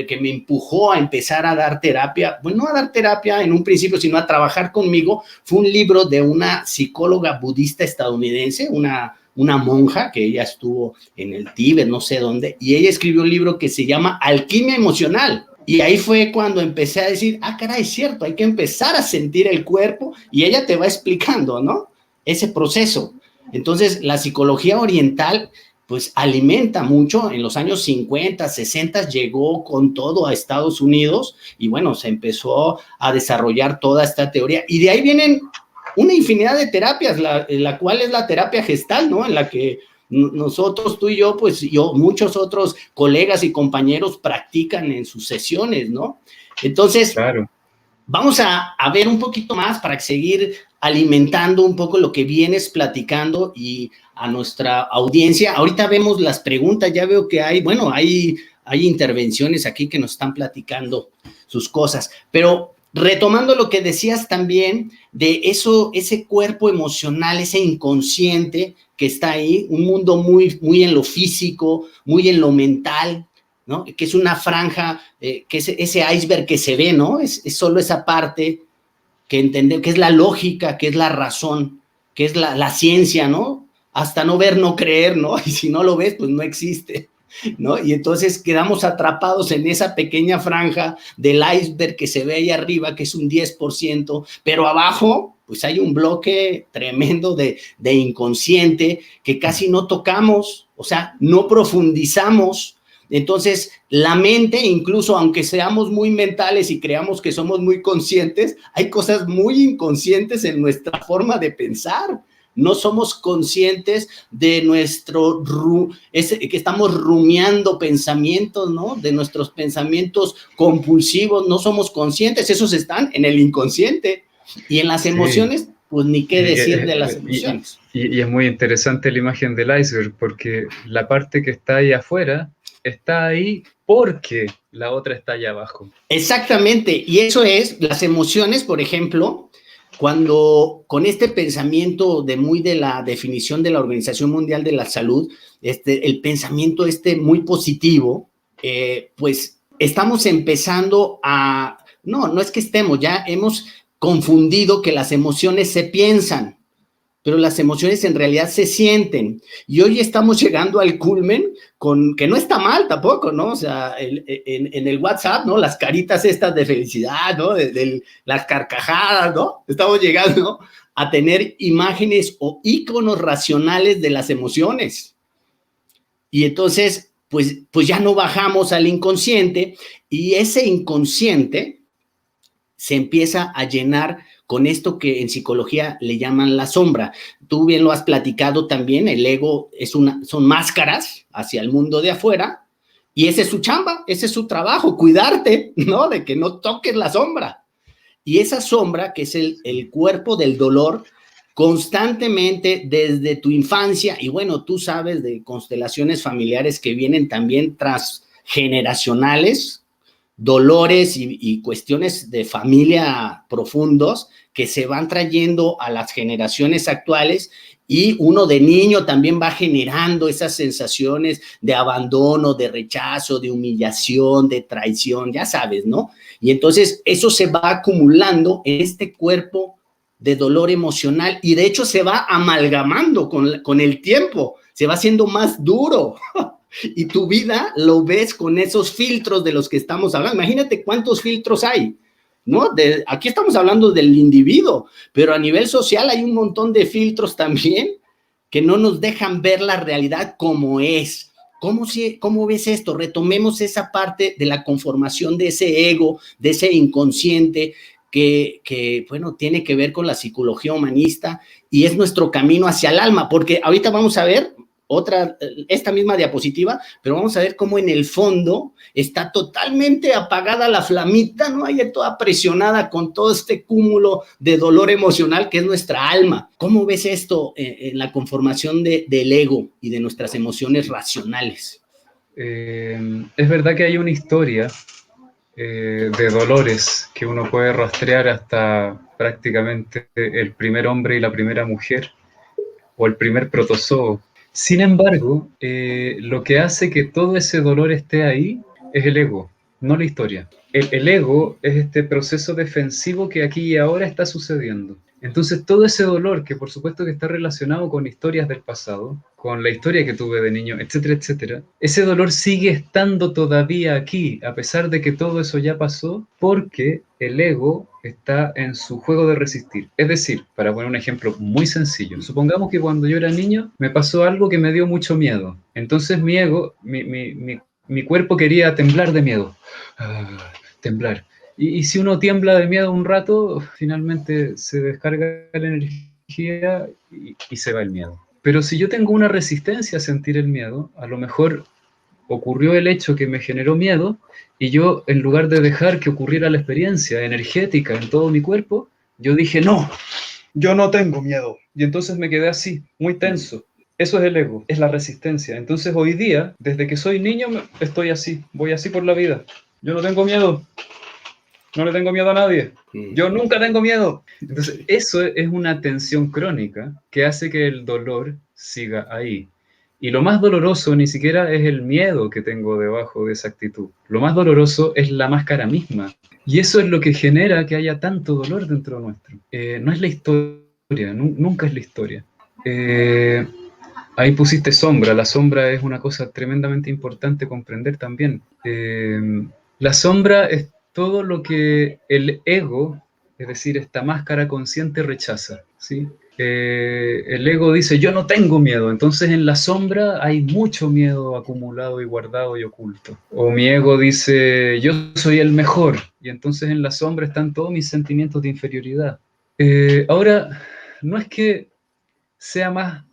que me empujó a empezar a dar terapia, bueno, no a dar terapia en un principio, sino a trabajar conmigo, fue un libro de una psicóloga budista estadounidense, una monja que ella estuvo en el Tíbet, no sé dónde, y ella escribió un libro que se llama Alquimia Emocional. Y ahí fue cuando empecé a decir, ah, caray, es cierto, hay que empezar a sentir el cuerpo, y ella te va explicando, ¿no? Ese proceso. Entonces, la psicología oriental pues alimenta mucho. En los años 50, 60 llegó con todo a Estados Unidos y bueno, se empezó a desarrollar toda esta teoría y de ahí vienen una infinidad de terapias, la cual es la terapia gestal, ¿no? En la que Nosotros, tú y yo, pues muchos otros colegas y compañeros practican en sus sesiones, ¿no? Entonces, Claro. vamos a ver un poquito más para seguir alimentando un poco lo que vienes platicando y a nuestra audiencia. Ahorita vemos las preguntas, ya veo que hay intervenciones aquí que nos están platicando sus cosas, pero retomando lo que decías también de eso, ese cuerpo emocional, ese inconsciente que está ahí, un mundo muy en lo físico, muy en lo mental, ¿no? Que es una franja, que es ese iceberg que se ve, ¿no? Es solo esa parte que entender, que es la lógica, que es la razón, que es la ciencia, ¿no? Hasta no ver, no creer, ¿no? Y si no lo ves, pues no existe, ¿no? Y entonces quedamos atrapados en esa pequeña franja del iceberg que se ve ahí arriba, que es un 10%, pero abajo, pues hay un bloque tremendo de inconsciente que casi no tocamos, o sea, no profundizamos. Entonces, la mente, incluso aunque seamos muy mentales y creamos que somos muy conscientes, hay cosas muy inconscientes en nuestra forma de pensar. No somos conscientes de que estamos rumiando pensamientos, ¿no? De nuestros pensamientos compulsivos, no somos conscientes, esos están en el inconsciente. Y en las emociones, pues ni qué decir de las emociones. Y es muy interesante la imagen del iceberg, porque la parte que está ahí afuera está ahí porque la otra está allá abajo. Exactamente, y eso es, las emociones, por ejemplo, cuando con este pensamiento de la definición de la Organización Mundial de la Salud, el pensamiento muy positivo, pues estamos empezando no es que estemos, ya hemos confundido que las emociones se piensan, pero las emociones en realidad se sienten. Y hoy estamos llegando al culmen que no está mal tampoco, ¿no? O sea, en el WhatsApp, ¿no? Las caritas estas de felicidad, ¿no? Las carcajadas, ¿no? Estamos llegando a tener imágenes o íconos racionales de las emociones. Y entonces, pues ya no bajamos al inconsciente y ese inconsciente se empieza a llenar con esto que en psicología le llaman la sombra. Tú bien lo has platicado también, el ego son máscaras hacia el mundo de afuera, y ese es su chamba, ese es su trabajo, cuidarte, ¿no? De que no toques la sombra. Y esa sombra, que es el cuerpo del dolor, constantemente desde tu infancia, y bueno, tú sabes de constelaciones familiares que vienen también transgeneracionales, dolores y cuestiones de familia profundos que se van trayendo a las generaciones actuales, y uno de niño también va generando esas sensaciones de abandono, de rechazo, de humillación, de traición, ya sabes, ¿no? Y entonces eso se va acumulando en este cuerpo de dolor emocional y de hecho se va amalgamando con el tiempo, se va haciendo más duro. Y tu vida lo ves con esos filtros de los que estamos hablando. Imagínate cuántos filtros hay, ¿no? Aquí estamos hablando del individuo, pero a nivel social hay un montón de filtros también que no nos dejan ver la realidad como es. ¿Cómo ves esto? Retomemos esa parte de la conformación de ese ego, de ese inconsciente que, bueno, tiene que ver con la psicología humanista y es nuestro camino hacia el alma, porque ahorita vamos a ver esta misma diapositiva, pero vamos a ver cómo en el fondo está totalmente apagada la flamita, ¿no? Ahí toda presionada con todo este cúmulo de dolor emocional que es nuestra alma. ¿Cómo ves esto en la conformación del ego y de nuestras emociones racionales? Es verdad que hay una historia de dolores que uno puede rastrear hasta prácticamente el primer hombre y la primera mujer, o el primer protozoo. Sin embargo, lo que hace que todo ese dolor esté ahí es el ego, no la historia. El ego es este proceso defensivo que aquí y ahora está sucediendo. Entonces, todo ese dolor, que por supuesto que está relacionado con historias del pasado, con la historia que tuve de niño, etcétera, etcétera, ese dolor sigue estando todavía aquí, a pesar de que todo eso ya pasó, porque el ego está en su juego de resistir. Es decir, para poner un ejemplo muy sencillo, supongamos que cuando yo era niño me pasó algo que me dio mucho miedo. Entonces mi ego, mi cuerpo quería temblar de miedo. Temblar. Y si uno tiembla de miedo un rato, finalmente se descarga la energía y se va el miedo. Pero si yo tengo una resistencia a sentir el miedo, a lo mejor ocurrió el hecho que me generó miedo y yo, en lugar de dejar que ocurriera la experiencia energética en todo mi cuerpo, yo dije, no, yo no tengo miedo. Y entonces me quedé así, muy tenso. Eso es el ego, es la resistencia. Entonces hoy día, desde que soy niño, estoy así, voy así por la vida. Yo no tengo miedo, no le tengo miedo a nadie. Yo nunca tengo miedo. Entonces eso es una tensión crónica que hace que el dolor siga ahí. Y lo más doloroso ni siquiera es el miedo que tengo debajo de esa actitud. Lo más doloroso es la máscara misma. Y eso es lo que genera que haya tanto dolor dentro nuestro. No es la historia, nunca es la historia. Ahí pusiste sombra. La sombra es una cosa tremendamente importante comprender también. La sombra es todo lo que el ego, es decir, esta máscara consciente, rechaza, ¿sí? El ego dice, yo no tengo miedo, entonces en la sombra hay mucho miedo acumulado y guardado y oculto. O mi ego dice, yo soy el mejor, y entonces en la sombra están todos mis sentimientos de inferioridad. Ahora, no es que sea más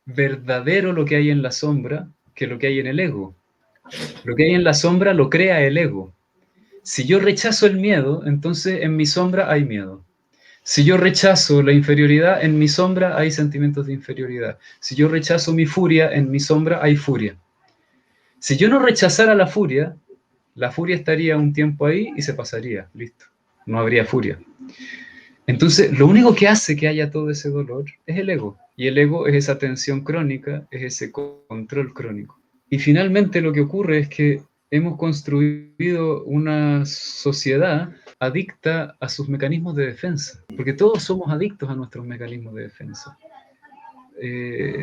verdadero lo que hay en la sombra que lo que hay en el ego. Lo que hay en la sombra lo crea el ego. Si yo rechazo el miedo, entonces en mi sombra hay miedo. Si yo rechazo la inferioridad, en mi sombra hay sentimientos de inferioridad. Si yo rechazo mi furia, en mi sombra hay furia. Si yo no rechazara la furia estaría un tiempo ahí y se pasaría, listo. No habría furia. Entonces, lo único que hace que haya todo ese dolor es el ego. Y el ego es esa tensión crónica, es ese control crónico. Y finalmente lo que ocurre es que hemos construido una sociedad adicta a sus mecanismos de defensa, porque todos somos adictos a nuestros mecanismos de defensa.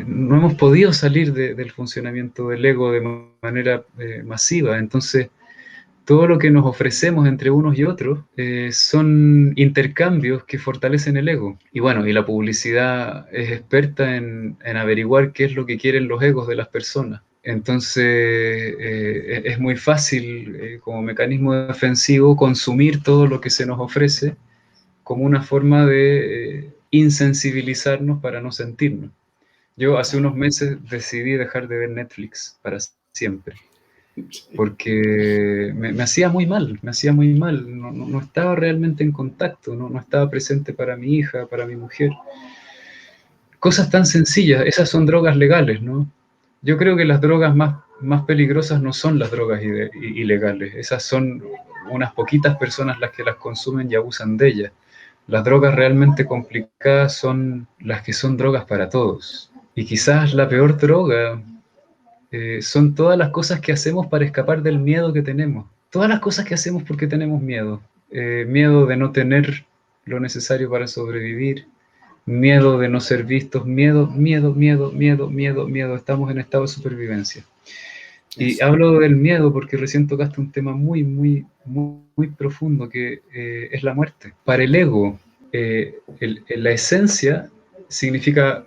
No hemos podido salir del funcionamiento del ego de manera masiva, entonces todo lo que nos ofrecemos entre unos y otros son intercambios que fortalecen el ego. Y bueno, y la publicidad es experta en averiguar qué es lo que quieren los egos de las personas. Entonces es muy fácil como mecanismo defensivo consumir todo lo que se nos ofrece como una forma de insensibilizarnos para no sentirnos. Yo hace unos meses decidí dejar de ver Netflix para siempre, porque me hacía muy mal, no estaba realmente en contacto, no estaba presente para mi hija, para mi mujer. Cosas tan sencillas, esas son drogas legales, ¿no? Yo creo que las drogas más peligrosas no son las drogas ilegales, esas son unas poquitas personas las que las consumen y abusan de ellas. Las drogas realmente complicadas son las que son drogas para todos. Y quizás la peor droga son todas las cosas que hacemos para escapar del miedo que tenemos. Todas las cosas que hacemos porque tenemos miedo. Miedo de no tener lo necesario para sobrevivir, miedo de no ser vistos, miedo. Estamos en estado de supervivencia. Y hablo del miedo porque recién tocaste un tema muy profundo que es la muerte. Para el ego, la esencia significa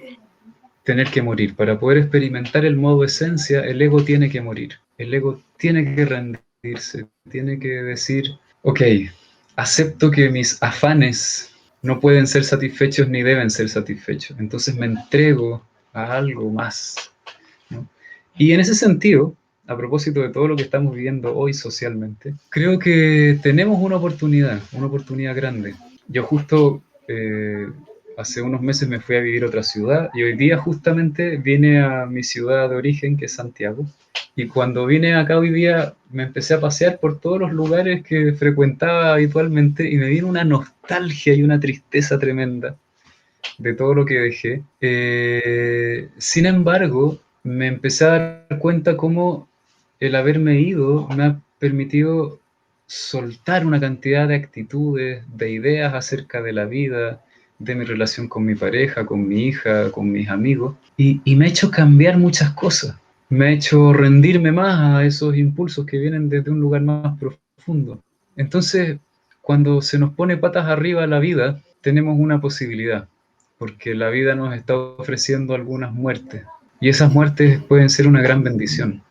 tener que morir. Para poder experimentar el modo esencia, el ego tiene que morir. El ego tiene que rendirse, tiene que decir, ok, acepto que mis afanes no pueden ser satisfechos ni deben ser satisfechos. Entonces me entrego a algo más, ¿no? Y en ese sentido, a propósito de todo lo que estamos viviendo hoy socialmente, creo que tenemos una oportunidad grande. Yo justo hace unos meses me fui a vivir a otra ciudad y hoy día justamente vine a mi ciudad de origen, que es Santiago. Y cuando vine acá hoy día me empecé a pasear por todos los lugares que frecuentaba habitualmente y me vino una nostalgia y una tristeza tremenda de todo lo que dejé. Sin embargo, me empecé a dar cuenta cómo el haberme ido me ha permitido soltar una cantidad de actitudes, de ideas acerca de la vida, de mi relación con mi pareja, con mi hija, con mis amigos, y me ha hecho cambiar muchas cosas. Me ha hecho rendirme más a esos impulsos que vienen desde un lugar más profundo. Entonces, cuando se nos pone patas arriba la vida, tenemos una posibilidad, porque la vida nos está ofreciendo algunas muertes, y esas muertes pueden ser una gran bendición.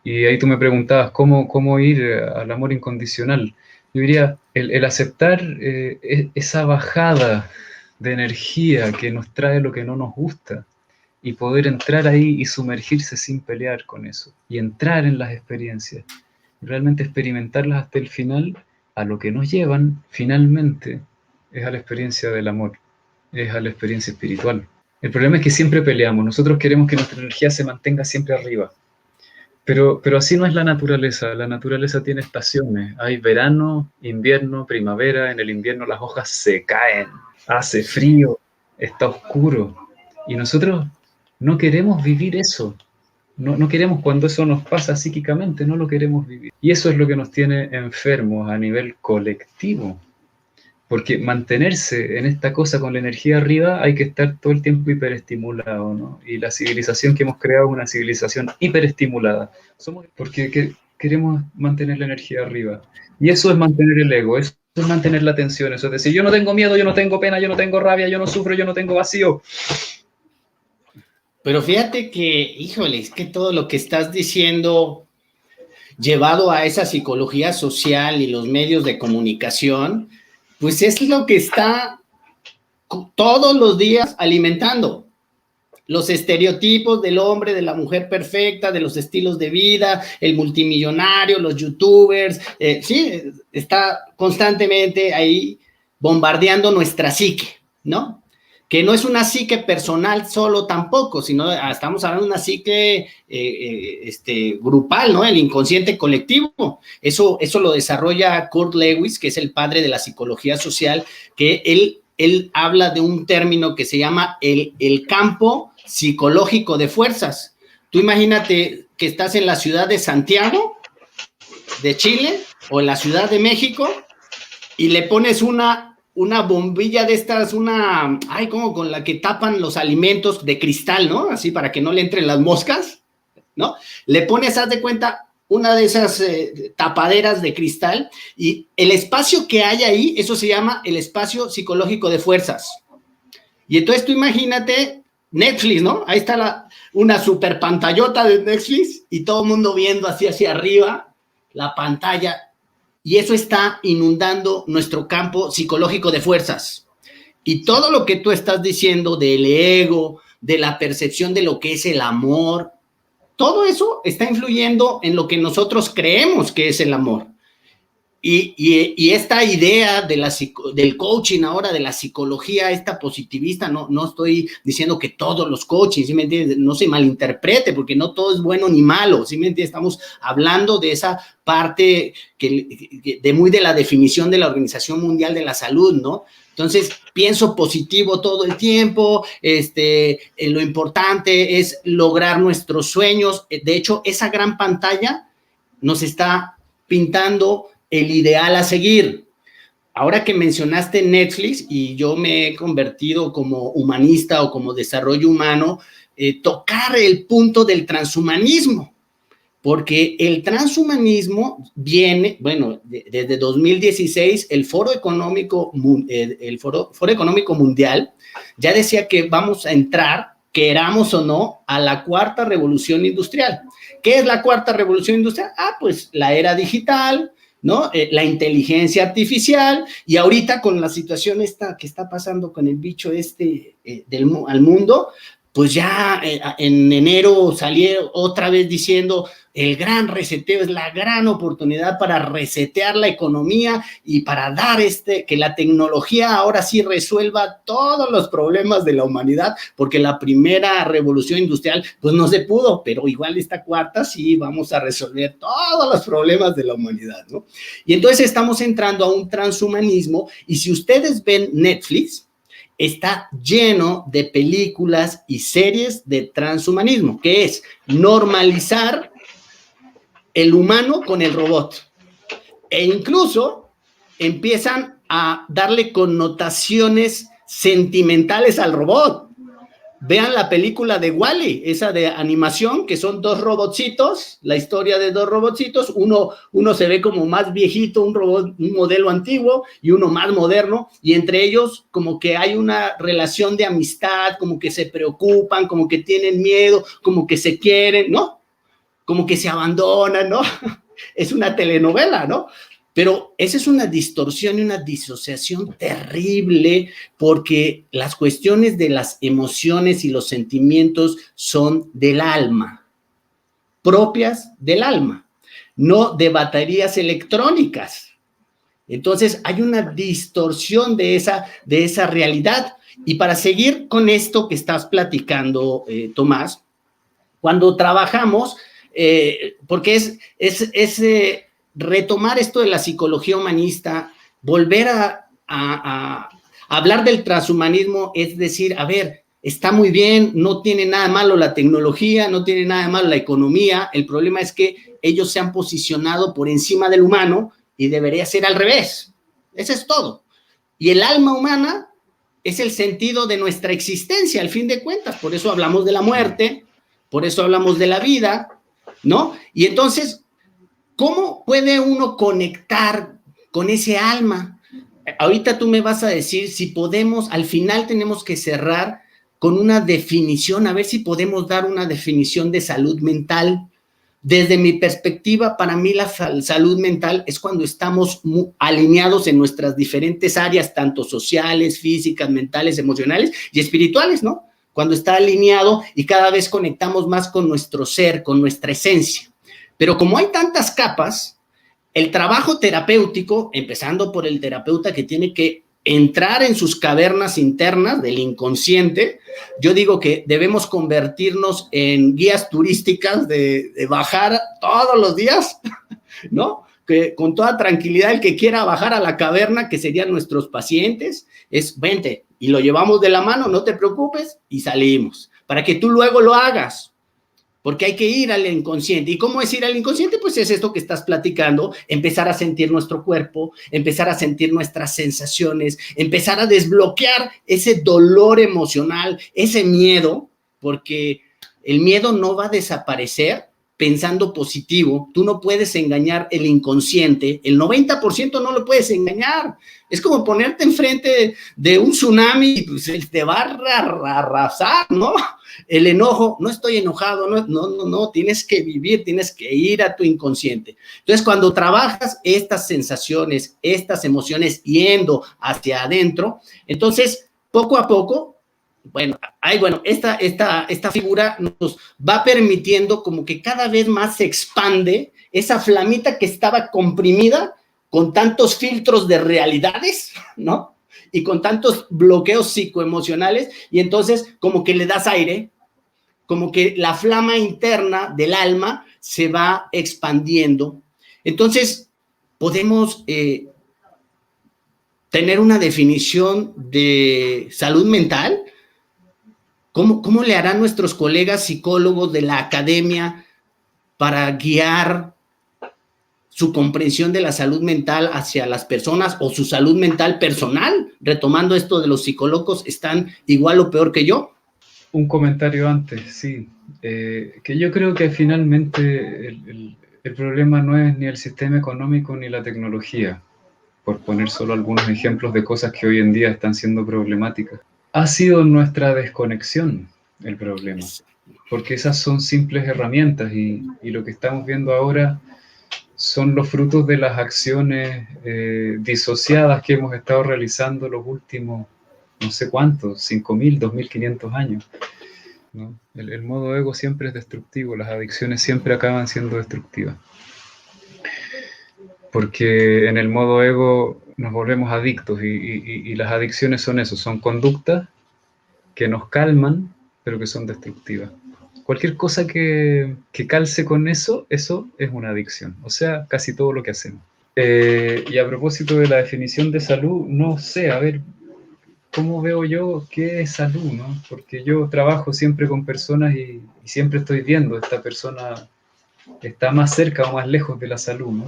Y ahí tú me preguntabas cómo ir al amor incondicional. Yo diría, el aceptar esa bajada de energía que nos trae lo que no nos gusta, y poder entrar ahí y sumergirse sin pelear con eso, y entrar en las experiencias, realmente experimentarlas hasta el final, a lo que nos llevan finalmente es a la experiencia del amor, es a la experiencia espiritual. El problema es que siempre peleamos, nosotros queremos que nuestra energía se mantenga siempre arriba, pero así no es la naturaleza tiene estaciones, hay verano, invierno, primavera, en el invierno las hojas se caen, hace frío, está oscuro, y nosotros no queremos vivir eso. No queremos, cuando eso nos pasa psíquicamente, no lo queremos vivir. Y eso es lo que nos tiene enfermos a nivel colectivo. Porque mantenerse en esta cosa con la energía arriba hay que estar todo el tiempo hiperestimulado, ¿no? Y la civilización que hemos creado es una civilización hiperestimulada. Porque queremos mantener la energía arriba. Y eso es mantener el ego, eso es mantener la tensión. Eso es decir, yo no tengo miedo, yo no tengo pena, yo no tengo rabia, yo no sufro, yo no tengo vacío. Pero fíjate que, híjole, es que todo lo que estás diciendo, llevado a esa psicología social y los medios de comunicación, pues es lo que está todos los días alimentando. Los estereotipos del hombre, de la mujer perfecta, de los estilos de vida, el multimillonario, los youtubers, sí, está constantemente ahí bombardeando nuestra psique, ¿no? Que no es una psique personal solo tampoco, sino estamos hablando de una psique grupal, ¿no? El inconsciente colectivo. Eso lo desarrolla Kurt Lewis, que es el padre de la psicología social, que él habla de un término que se llama el campo psicológico de fuerzas. Tú imagínate que estás en la ciudad de Santiago, de Chile, o en la Ciudad de México, y le pones una bombilla de estas, como con la que tapan los alimentos de cristal, ¿no? Así para que no le entren las moscas, ¿no? Le pones, haz de cuenta, una de esas tapaderas de cristal, y el espacio que hay ahí, eso se llama el espacio psicológico de fuerzas. Y entonces tú imagínate Netflix, ¿no? Ahí está una super pantallota de Netflix y todo el mundo viendo así hacia arriba la pantalla, y eso está inundando nuestro campo psicológico de fuerzas. Y todo lo que tú estás diciendo del ego, de la percepción de lo que es el amor, todo eso está influyendo en lo que nosotros creemos que es el amor. Y esta idea del coaching ahora, de la psicología, esta positivista, no estoy diciendo que todos los coaching, ¿sí me entiendes? No se malinterprete, porque no todo es bueno ni malo, ¿sí me entiendes? Estamos hablando de esa parte de la definición de la Organización Mundial de la Salud, ¿no? Entonces, pienso positivo todo el tiempo, lo importante es lograr nuestros sueños. De hecho, esa gran pantalla nos está pintando el ideal a seguir. Ahora que mencionaste Netflix, y yo me he convertido como humanista o como desarrollo humano, tocar el punto del transhumanismo, porque el transhumanismo viene, bueno, desde 2016, el Foro Económico Mundial ya decía que vamos a entrar, queramos o no, a la cuarta revolución industrial. ¿Qué es la cuarta revolución industrial? Pues la era digital, ¿no? La inteligencia artificial, y ahorita con la situación esta que está pasando con el bicho al mundo, pues ya en enero salieron otra vez diciendo el gran reseteo, es la gran oportunidad para resetear la economía y para dar que la tecnología ahora sí resuelva todos los problemas de la humanidad, porque la primera revolución industrial pues no se pudo, pero igual esta cuarta sí vamos a resolver todos los problemas de la humanidad, ¿no? Y entonces estamos entrando a un transhumanismo, y si ustedes ven Netflix, está lleno de películas y series de transhumanismo, que es normalizar el humano con el robot. E incluso empiezan a darle connotaciones sentimentales al robot. Vean la película de Wall-E, esa de animación, que son dos robotcitos, la historia de dos robotcitos, uno se ve como más viejito, un modelo antiguo, y uno más moderno, y entre ellos como que hay una relación de amistad, como que se preocupan, como que tienen miedo, como que se quieren, ¿no? Como que se abandonan, ¿no? Es una telenovela, ¿no? Pero esa es una distorsión y una disociación terrible, porque las cuestiones de las emociones y los sentimientos son del alma, propias del alma, no de baterías electrónicas. Entonces hay una distorsión de esa realidad. Y para seguir con esto que estás platicando, Tomás, cuando trabajamos, porque es retomar esto de la psicología humanista, volver a hablar del transhumanismo, es decir, a ver, está muy bien, no tiene nada malo la tecnología, no tiene nada malo la economía, el problema es que ellos se han posicionado por encima del humano y debería ser al revés. Eso es todo. Y el alma humana es el sentido de nuestra existencia, al fin de cuentas, por eso hablamos de la muerte, por eso hablamos de la vida, ¿no? Y entonces, ¿cómo puede uno conectar con ese alma? Ahorita tú me vas a decir si podemos, al final tenemos que cerrar con una definición, a ver si podemos dar una definición de salud mental. Desde mi perspectiva, para mí la salud mental es cuando estamos alineados en nuestras diferentes áreas, tanto sociales, físicas, mentales, emocionales y espirituales, ¿no? Cuando está alineado y cada vez conectamos más con nuestro ser, con nuestra esencia. Pero como hay tantas capas, el trabajo terapéutico, empezando por el terapeuta que tiene que entrar en sus cavernas internas del inconsciente, yo digo que debemos convertirnos en guías turísticas de bajar todos los días, ¿no? Que con toda tranquilidad el que quiera bajar a la caverna, que serían nuestros pacientes, es vente y lo llevamos de la mano, no te preocupes, y salimos, para que tú luego lo hagas. Porque hay que ir al inconsciente. ¿Y cómo es ir al inconsciente? Pues es esto que estás platicando, empezar a sentir nuestro cuerpo, empezar a sentir nuestras sensaciones, empezar a desbloquear ese dolor emocional, ese miedo, porque el miedo no va a desaparecer pensando positivo. Tú no puedes engañar el inconsciente, el 90% no lo puedes engañar. Es como ponerte enfrente de un tsunami, pues te va a arrasar, ¿no? El enojo, no estoy enojado, no, tienes que vivir, tienes que ir a tu inconsciente. Entonces, cuando trabajas estas sensaciones, estas emociones yendo hacia adentro, entonces, poco a poco, esta figura nos va permitiendo como que cada vez más se expande esa flamita que estaba comprimida con tantos filtros de realidades, ¿no? Y con tantos bloqueos psicoemocionales, y entonces como que le das aire, como que la flama interna del alma se va expandiendo. Entonces, podemos tener una definición de salud mental. ¿Cómo le harán nuestros colegas psicólogos de la academia para guiar su comprensión de la salud mental hacia las personas o su salud mental personal? Retomando esto de los psicólogos, ¿están igual o peor que yo? Un comentario antes, sí. Que yo creo que finalmente el problema no es ni el sistema económico ni la tecnología, por poner solo algunos ejemplos de cosas que hoy en día están siendo problemáticas. Ha sido nuestra desconexión el problema, porque esas son simples herramientas y lo que estamos viendo ahora son los frutos de las acciones disociadas que hemos estado realizando los últimos, no sé cuántos, 5.000, 2.500 años, ¿no? El modo ego siempre es destructivo, las adicciones siempre acaban siendo destructivas. Porque en el modo ego nos volvemos adictos y las adicciones son eso, son conductas que nos calman, pero que son destructivas. Cualquier cosa que calce con eso es una adicción, o sea, casi todo lo que hacemos. Y a propósito de la definición de salud, no sé, a ver, ¿cómo veo yo qué es salud, no? Porque yo trabajo siempre con personas y siempre estoy viendo, esta persona está más cerca o más lejos de la salud, ¿no?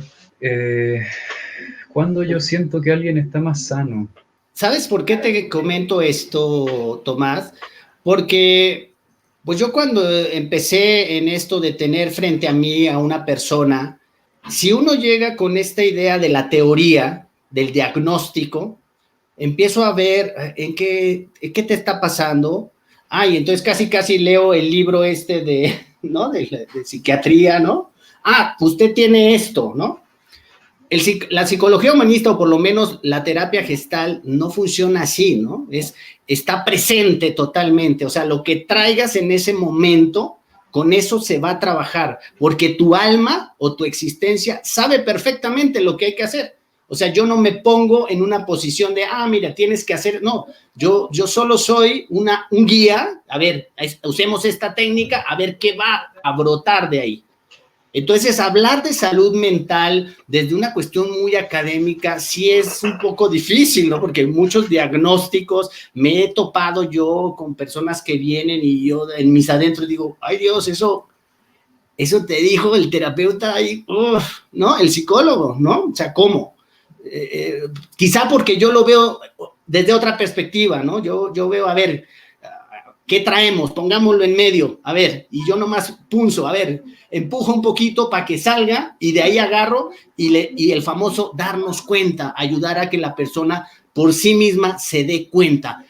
¿Cuándo yo siento que alguien está más sano? ¿Sabes por qué te comento esto, Tomás? Porque pues yo cuando empecé en esto de tener frente a mí a una persona, si uno llega con esta idea de la teoría, del diagnóstico, empiezo a ver en qué te está pasando. Y entonces casi leo el libro ¿no? De psiquiatría, ¿no? Usted tiene esto, ¿no? La psicología humanista, o por lo menos la terapia gestal, no funciona así, ¿no? Está presente totalmente, o sea, lo que traigas en ese momento, con eso se va a trabajar, porque tu alma o tu existencia sabe perfectamente lo que hay que hacer. O sea, yo no me pongo en una posición de, mira, tienes que hacer, no, yo solo soy un guía, a ver, usemos esta técnica, a ver qué va a brotar de ahí. Entonces, hablar de salud mental desde una cuestión muy académica sí es un poco difícil, ¿no? Porque muchos diagnósticos me he topado yo con personas que vienen y yo en mis adentros digo, ay Dios, eso te dijo el terapeuta ahí, ¿no? El psicólogo, ¿no? O sea, ¿cómo? Quizá porque yo lo veo desde otra perspectiva, ¿no? Yo veo, a ver, ¿qué traemos? Pongámoslo en medio, a ver, y yo nomás punzo, a ver, empujo un poquito para que salga y de ahí agarro y el famoso darnos cuenta, ayudar a que la persona por sí misma se dé cuenta.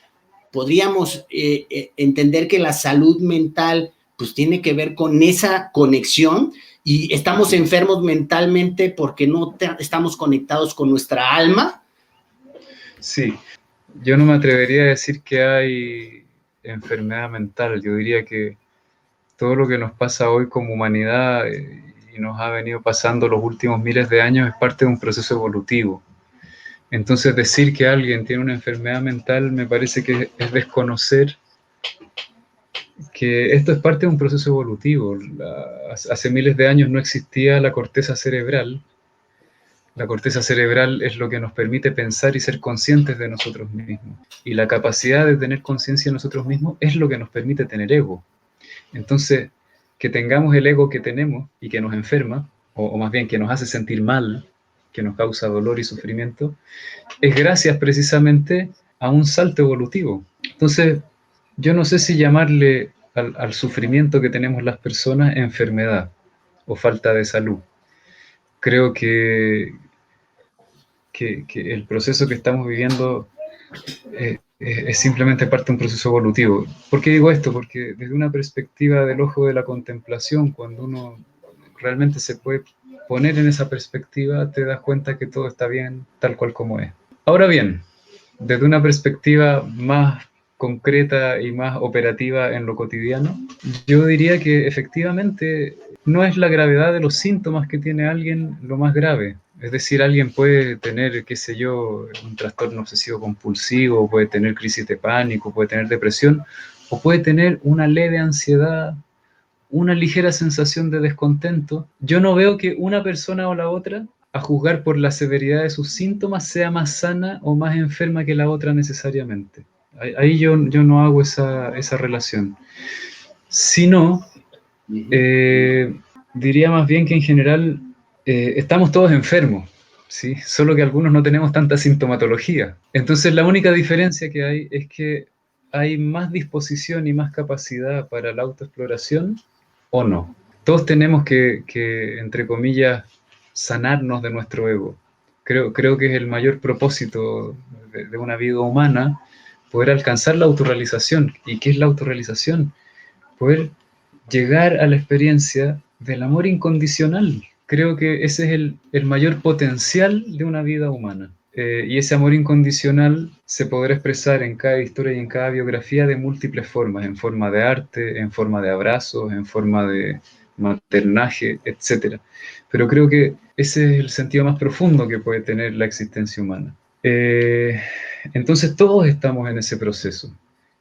Podríamos entender que la salud mental pues tiene que ver con esa conexión y estamos enfermos mentalmente porque no estamos conectados con nuestra alma. Sí, yo no me atrevería a decir que hay enfermedad mental. Yo diría que todo lo que nos pasa hoy como humanidad y nos ha venido pasando los últimos miles de años es parte de un proceso evolutivo. Entonces decir que alguien tiene una enfermedad mental me parece que es desconocer que esto es parte de un proceso evolutivo. Hace miles de años no existía la corteza cerebral. La corteza cerebral es lo que nos permite pensar y ser conscientes de nosotros mismos. Y la capacidad de tener conciencia de nosotros mismos es lo que nos permite tener ego. Entonces, que tengamos el ego que tenemos y que nos enferma, o más bien que nos hace sentir mal, que nos causa dolor y sufrimiento, es gracias precisamente a un salto evolutivo. Entonces, yo no sé si llamarle al sufrimiento que tenemos las personas enfermedad o falta de salud. Creo que el proceso que estamos viviendo es simplemente parte de un proceso evolutivo. ¿Por qué digo esto? Porque desde una perspectiva del ojo de la contemplación, cuando uno realmente se puede poner en esa perspectiva, te das cuenta que todo está bien tal cual como es. Ahora bien, desde una perspectiva más concreta y más operativa en lo cotidiano, yo diría que efectivamente no es la gravedad de los síntomas que tiene alguien lo más grave. Es decir, alguien puede tener, qué sé yo, un trastorno obsesivo compulsivo, puede tener crisis de pánico, puede tener depresión, o puede tener una leve ansiedad, una ligera sensación de descontento. Yo no veo que una persona o la otra, a juzgar por la severidad de sus síntomas, sea más sana o más enferma que la otra necesariamente. Ahí yo no hago esa relación. Sino, diría más bien que en general estamos todos enfermos, ¿sí? Solo que algunos no tenemos tanta sintomatología. Entonces la única diferencia que hay es que hay más disposición y más capacidad para la autoexploración o no. Todos tenemos que entre comillas, sanarnos de nuestro ego. Creo que es el mayor propósito de una vida humana, poder alcanzar la autorrealización. ¿Y qué es la autorrealización? Poder llegar a la experiencia del amor incondicional. Creo que ese es el mayor potencial de una vida humana. Y ese amor incondicional se podrá expresar en cada historia y en cada biografía de múltiples formas, en forma de arte, en forma de abrazos, en forma de maternaje, etc. Pero creo que ese es el sentido más profundo que puede tener la existencia humana. Entonces todos estamos en ese proceso.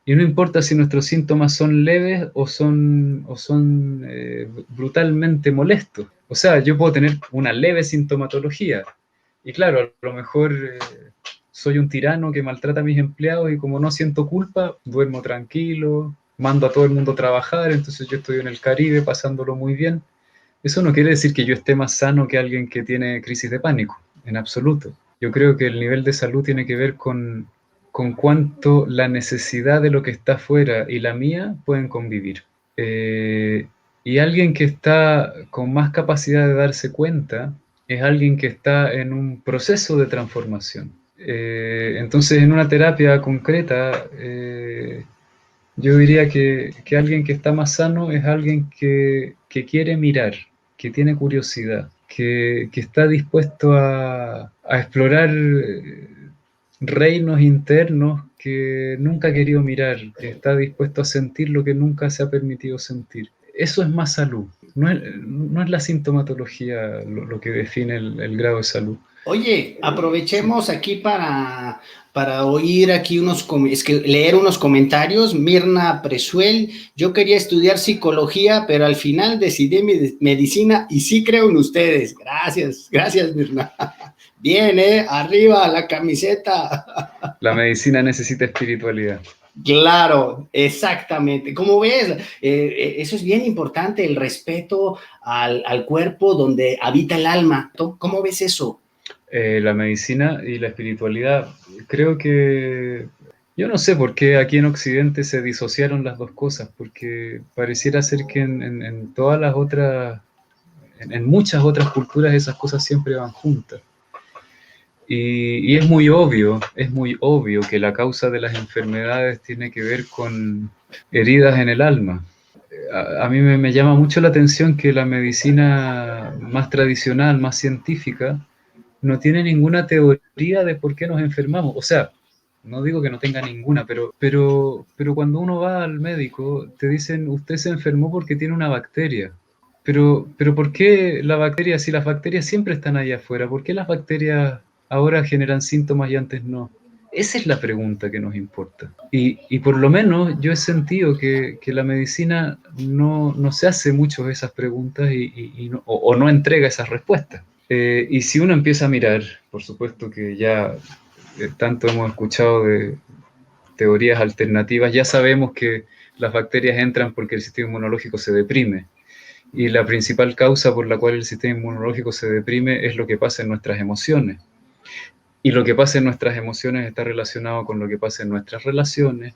Y no importa si nuestros síntomas son leves o son brutalmente molestos. O sea, yo puedo tener una leve sintomatología. Y claro, a lo mejor soy un tirano que maltrata a mis empleados y como no siento culpa, duermo tranquilo, mando a todo el mundo a trabajar, entonces yo estoy en el Caribe pasándolo muy bien. Eso no quiere decir que yo esté más sano que alguien que tiene crisis de pánico, en absoluto. Yo creo que el nivel de salud tiene que ver con cuánto la necesidad de lo que está afuera y la mía pueden convivir. Y alguien que está con más capacidad de darse cuenta es alguien que está en un proceso de transformación. Entonces, en una terapia concreta, yo diría que alguien que está más sano es alguien que quiere mirar, que tiene curiosidad, que está dispuesto a explorar reinos internos que nunca ha querido mirar, que está dispuesto a sentir lo que nunca se ha permitido sentir. Eso es más salud. No es la sintomatología lo que define el grado de salud. Oye, Sí. aprovechemos aquí para oír aquí leer unos comentarios. Mirna Presuel, yo quería estudiar psicología, pero al final decidí medicina y sí creo en ustedes. Gracias, Mirna. Bien, arriba la camiseta. La medicina necesita espiritualidad. Claro, exactamente. Como ves, eso es bien importante, el respeto al cuerpo donde habita el alma. ¿Cómo ves eso? La medicina y la espiritualidad, creo que yo no sé por qué aquí en Occidente se disociaron las dos cosas, porque pareciera ser que en todas las otras, en muchas otras culturas esas cosas siempre van juntas. Y es muy obvio que la causa de las enfermedades tiene que ver con heridas en el alma. A mí me llama mucho la atención que la medicina más tradicional, más científica, no tiene ninguna teoría de por qué nos enfermamos. O sea, no digo que no tenga ninguna, pero cuando uno va al médico, te dicen, usted se enfermó porque tiene una bacteria. Pero ¿por qué la bacteria, si las bacterias siempre están ahí afuera, por qué las bacterias ahora generan síntomas y antes no? Esa es la pregunta que nos importa. Y por lo menos yo he sentido que la medicina no se hace mucho de esas preguntas o no entrega esas respuestas. Y si uno empieza a mirar, por supuesto que ya tanto hemos escuchado de teorías alternativas, ya sabemos que las bacterias entran porque el sistema inmunológico se deprime. Y la principal causa por la cual el sistema inmunológico se deprime es lo que pasa en nuestras emociones. Y lo que pasa en nuestras emociones está relacionado con lo que pasa en nuestras relaciones,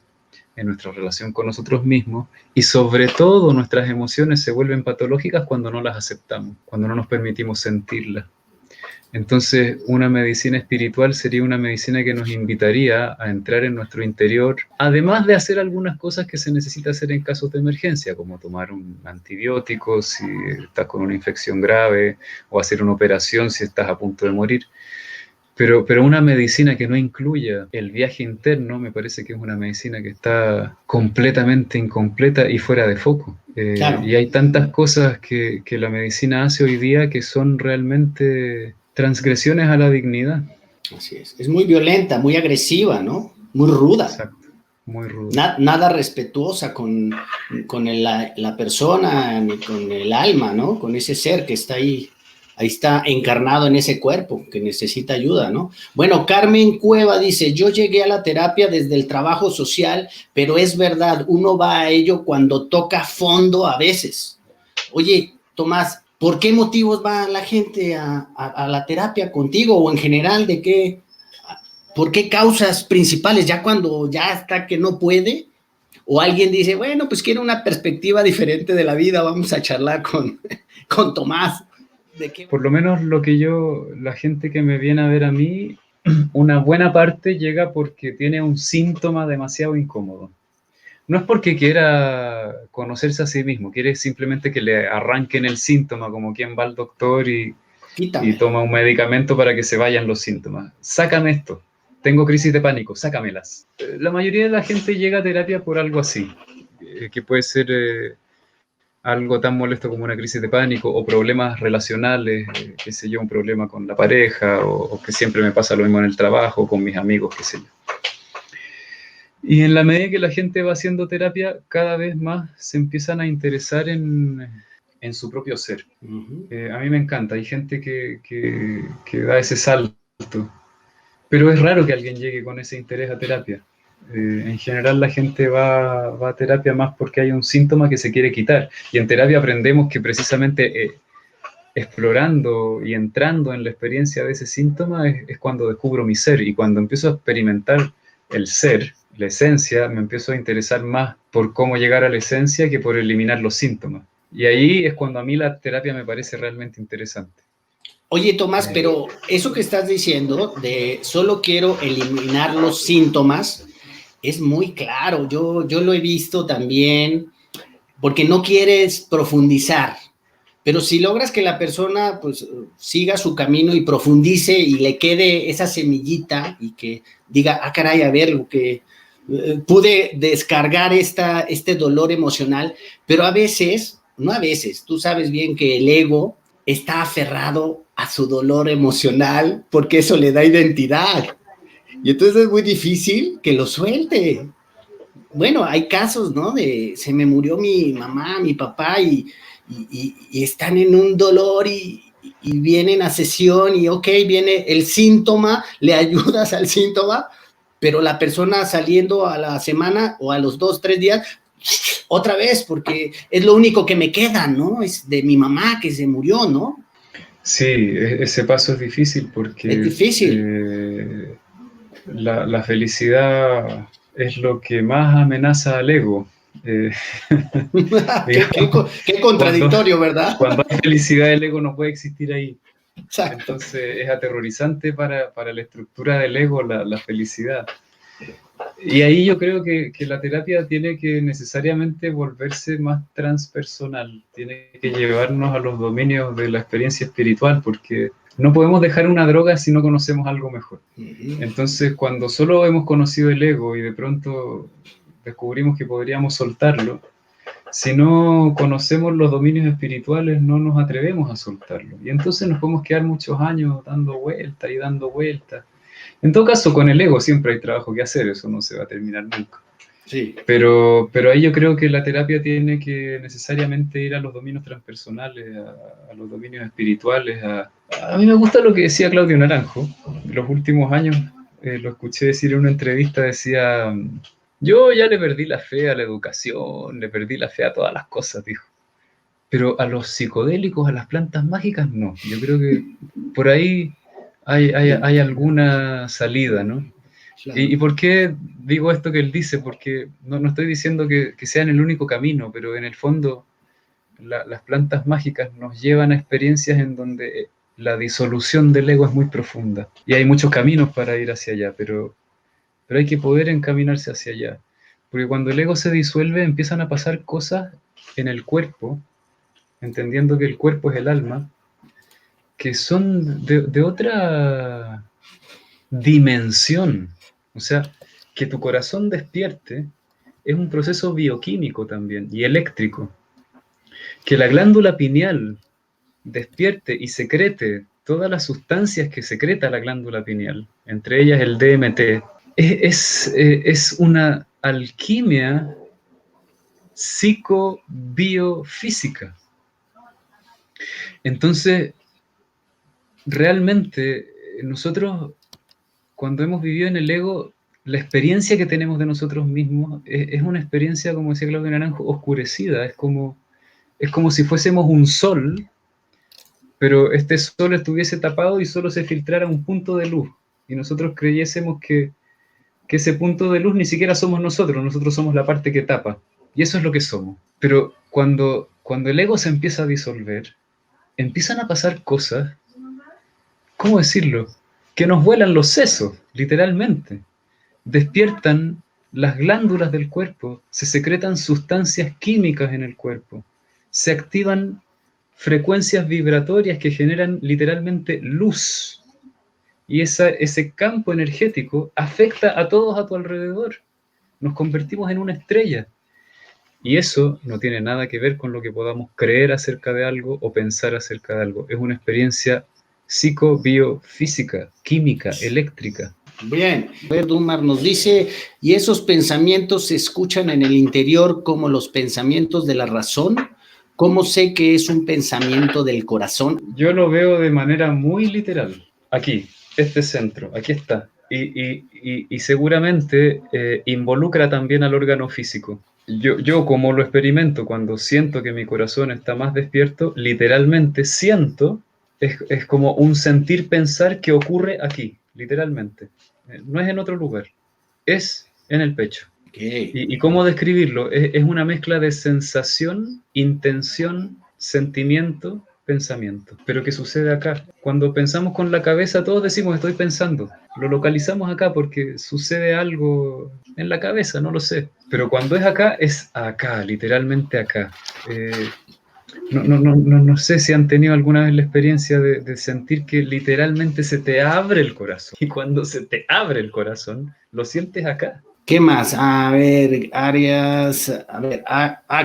en nuestra relación con nosotros mismos, y sobre todo nuestras emociones se vuelven patológicas cuando no las aceptamos, cuando no nos permitimos sentirlas. Entonces, una medicina espiritual sería una medicina que nos invitaría a entrar en nuestro interior, además de hacer algunas cosas que se necesita hacer en casos de emergencia, como tomar un antibiótico si estás con una infección grave, o hacer una operación si estás a punto de morir. Pero una medicina que no incluya el viaje interno me parece que es una medicina que está completamente incompleta y fuera de foco. Claro. Y hay tantas cosas que la medicina hace hoy día que son realmente transgresiones a la dignidad. Así es. Es muy violenta, muy agresiva, ¿no? Muy ruda. Exacto, muy rudo. Nada respetuosa con la persona ni con el alma, ¿no? Con ese ser que está ahí está encarnado en ese cuerpo que necesita ayuda, ¿no? Bueno, Carmen Cueva dice, yo llegué a la terapia desde el trabajo social, pero es verdad, uno va a ello cuando toca fondo a veces. Oye, Tomás, ¿por qué motivos va la gente a la terapia contigo o en general de qué? ¿Por qué causas principales? Ya cuando ya está que no puede, o alguien dice, bueno, pues quiero una perspectiva diferente de la vida, vamos a charlar con Tomás. ¿De qué? Por lo menos la gente que me viene a ver a mí, una buena parte llega porque tiene un síntoma demasiado incómodo. No es porque quiera conocerse a sí mismo, quiere simplemente que le arranquen el síntoma, como quien va al doctor y Quítamelo. toma un medicamento para que se vayan los síntomas. Sácame esto, tengo crisis de pánico, sácamelas. La mayoría de la gente llega a terapia por algo así, que puede ser algo tan molesto como una crisis de pánico o problemas relacionales, qué sé yo, un problema con la pareja o que siempre me pasa lo mismo en el trabajo, con mis amigos, qué sé yo. Y en la medida que la gente va haciendo terapia, cada vez más se empiezan a interesar en su propio ser. A mí me encanta, hay gente que da ese salto, pero es raro que alguien llegue con ese interés a terapia. En general la gente va a terapia más porque hay un síntoma que se quiere quitar. Y en terapia aprendemos que precisamente explorando y entrando en la experiencia de ese síntoma es cuando descubro mi ser. Y cuando empiezo a experimentar el ser, la esencia, me empiezo a interesar más por cómo llegar a la esencia que por eliminar los síntomas. Y ahí es cuando a mí la terapia me parece realmente interesante. Oye, Tomás, pero eso que estás diciendo de solo quiero eliminar los síntomas es muy claro. Yo lo he visto también porque no quieres profundizar. Pero si logras que la persona pues siga su camino y profundice y le quede esa semillita y que diga, ah, caray, a ver, lo que pude descargar este dolor emocional, pero a veces, no a veces, tú sabes bien que el ego está aferrado a su dolor emocional porque eso le da identidad. Y entonces es muy difícil que lo suelte. Bueno, hay casos, ¿no? De se me murió mi mamá, mi papá y están en un dolor y vienen a sesión y ok, viene el síntoma, le ayudas al síntoma, pero la persona saliendo a la semana o a los 2, 3 días, otra vez, porque es lo único que me queda, ¿no? Es de mi mamá que se murió, ¿no? Sí, ese paso es difícil Es porque difícil. la felicidad es lo que más amenaza al ego. Eh, digamos, qué cuando, contradictorio, ¿verdad? cuando hay felicidad, el ego no puede existir ahí. Exacto. Entonces es aterrorizante para la estructura del ego la felicidad. Y ahí yo creo que la terapia tiene que necesariamente volverse más transpersonal, tiene que llevarnos a los dominios de la experiencia espiritual, porque no podemos dejar una droga si no conocemos algo mejor. Entonces, cuando solo hemos conocido el ego y de pronto descubrimos que podríamos soltarlo, si no conocemos los dominios espirituales, no nos atrevemos a soltarlo. Y entonces nos podemos quedar muchos años dando vueltas y dando vueltas. En todo caso, con el ego siempre hay trabajo que hacer, eso no se va a terminar nunca. Sí. Pero ahí yo creo que la terapia tiene que necesariamente ir a los dominios transpersonales, a los dominios espirituales. A mí me gusta lo que decía Claudio Naranjo. En los últimos años lo escuché decir en una entrevista, decía, yo ya le perdí la fe a la educación, le perdí la fe a todas las cosas, dijo. Pero a los psicodélicos, a las plantas mágicas, no. Yo creo que por ahí hay alguna salida, ¿no? Claro. ¿Y por qué digo esto que él dice? Porque no estoy diciendo que sean el único camino, pero en el fondo las plantas mágicas nos llevan a experiencias en donde la disolución del ego es muy profunda. Y hay muchos caminos para ir hacia allá, pero hay que poder encaminarse hacia allá. Porque cuando el ego se disuelve empiezan a pasar cosas en el cuerpo, entendiendo que el cuerpo es el alma, que son de otra dimensión. O sea, que tu corazón despierte es un proceso bioquímico también y eléctrico. Que la glándula pineal despierte y secrete todas las sustancias que secreta la glándula pineal, entre ellas el DMT, es una alquimia psicobiofísica. Entonces, realmente nosotros, cuando hemos vivido en el ego, la experiencia que tenemos de nosotros mismos es una experiencia, como decía Claudio Naranjo, oscurecida. Es como si fuésemos un sol, pero este sol estuviese tapado y solo se filtrara un punto de luz. Y nosotros creyésemos que ese punto de luz ni siquiera somos nosotros somos la parte que tapa. Y eso es lo que somos. Pero cuando el ego se empieza a disolver, empiezan a pasar cosas, ¿cómo decirlo? Que nos vuelan los sesos, literalmente. Despiertan las glándulas del cuerpo, se secretan sustancias químicas en el cuerpo, se activan frecuencias vibratorias que generan literalmente luz. Y ese campo energético afecta a todos a tu alrededor. Nos convertimos en una estrella. Y eso no tiene nada que ver con lo que podamos creer acerca de algo o pensar acerca de algo. Es una experiencia psicobiofísica, química, eléctrica. Bien, Dumar nos dice, ¿y esos pensamientos se escuchan en el interior como los pensamientos de la razón? ¿Cómo sé que es un pensamiento del corazón? Yo lo veo de manera muy literal. Aquí, este centro, aquí está. Y seguramente involucra también al órgano físico. Yo como lo experimento cuando siento que mi corazón está más despierto, literalmente siento, es como un sentir pensar que ocurre aquí, literalmente. No es en otro lugar, es en el pecho. Okay. ¿Y cómo describirlo? Es una mezcla de sensación, intención, sentimiento, pensamiento. Pero ¿qué sucede acá? Cuando pensamos con la cabeza, todos decimos estoy pensando. Lo localizamos acá porque sucede algo en la cabeza, no lo sé. Pero cuando es acá, literalmente acá. No sé si han tenido alguna vez la experiencia de sentir que literalmente se te abre el corazón. Y cuando se te abre el corazón, lo sientes acá. ¿Qué más? A ver, áreas, a ver,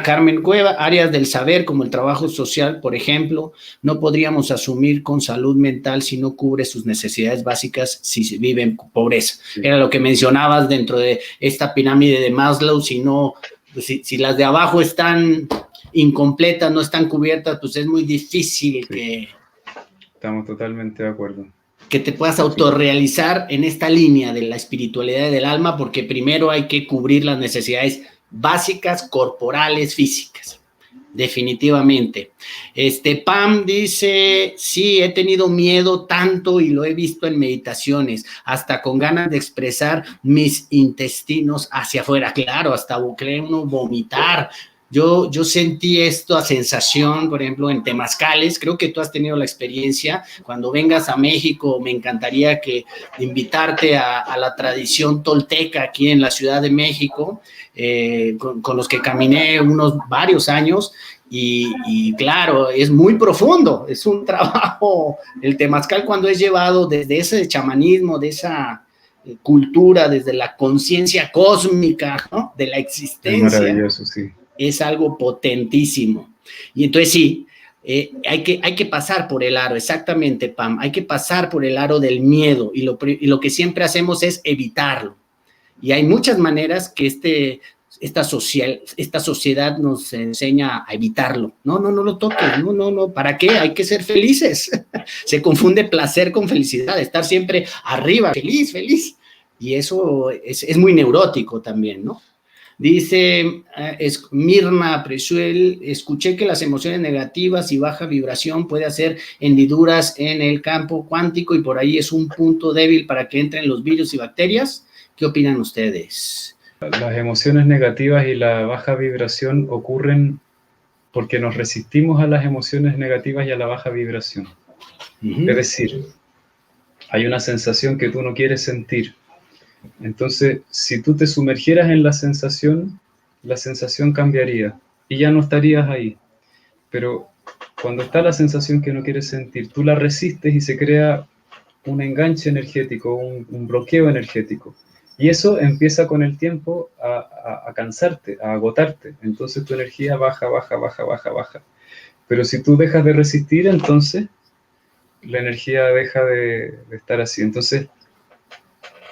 Carmen Cueva, áreas del saber como el trabajo social, por ejemplo, no podríamos asumir con salud mental si no cubre sus necesidades básicas, si se vive en pobreza. Sí. Era lo que mencionabas dentro de esta pirámide de Maslow, si las de abajo están incompletas, no están cubiertas, pues es muy difícil que... Estamos totalmente de acuerdo. Que te puedas autorrealizar en esta línea de la espiritualidad del alma, porque primero hay que cubrir las necesidades básicas, corporales, físicas, definitivamente. Pam dice, sí, he tenido miedo tanto y lo he visto en meditaciones, hasta con ganas de expresar mis intestinos hacia afuera, claro, hasta uno vomitar. Yo sentí esta sensación, por ejemplo, en temazcales. Creo que tú has tenido la experiencia. Cuando vengas a México, me encantaría invitarte a la tradición tolteca aquí en la Ciudad de México, con los que caminé varios años. Y claro, es muy profundo. Es un trabajo, el temazcal, cuando es llevado desde ese chamanismo, de esa cultura, desde la conciencia cósmica, ¿no?, de la existencia. Es maravilloso, sí. Es algo potentísimo. Y entonces sí, hay que pasar por el aro, exactamente, Pam, hay que pasar por el aro del miedo, y lo que siempre hacemos es evitarlo. Y hay muchas maneras que esta sociedad nos enseña a evitarlo. No lo toques, no, ¿para qué? Hay que ser felices. Se confunde placer con felicidad, estar siempre arriba, feliz. Y eso es muy neurótico también, ¿no? Dice Mirna Presuel, escuché que las emociones negativas y baja vibración puede hacer hendiduras en el campo cuántico y por ahí es un punto débil para que entren los virus y bacterias. ¿Qué opinan ustedes? Las emociones negativas y la baja vibración ocurren porque nos resistimos a las emociones negativas y a la baja vibración. Es decir, hay una sensación que tú no quieres sentir. Entonces, si tú te sumergieras en la sensación cambiaría y ya no estarías ahí. Pero cuando está la sensación que no quieres sentir, tú la resistes y se crea un enganche energético, un bloqueo energético. Y eso empieza con el tiempo a cansarte, a agotarte. Entonces tu energía baja. Pero si tú dejas de resistir, entonces la energía deja de estar así. Entonces,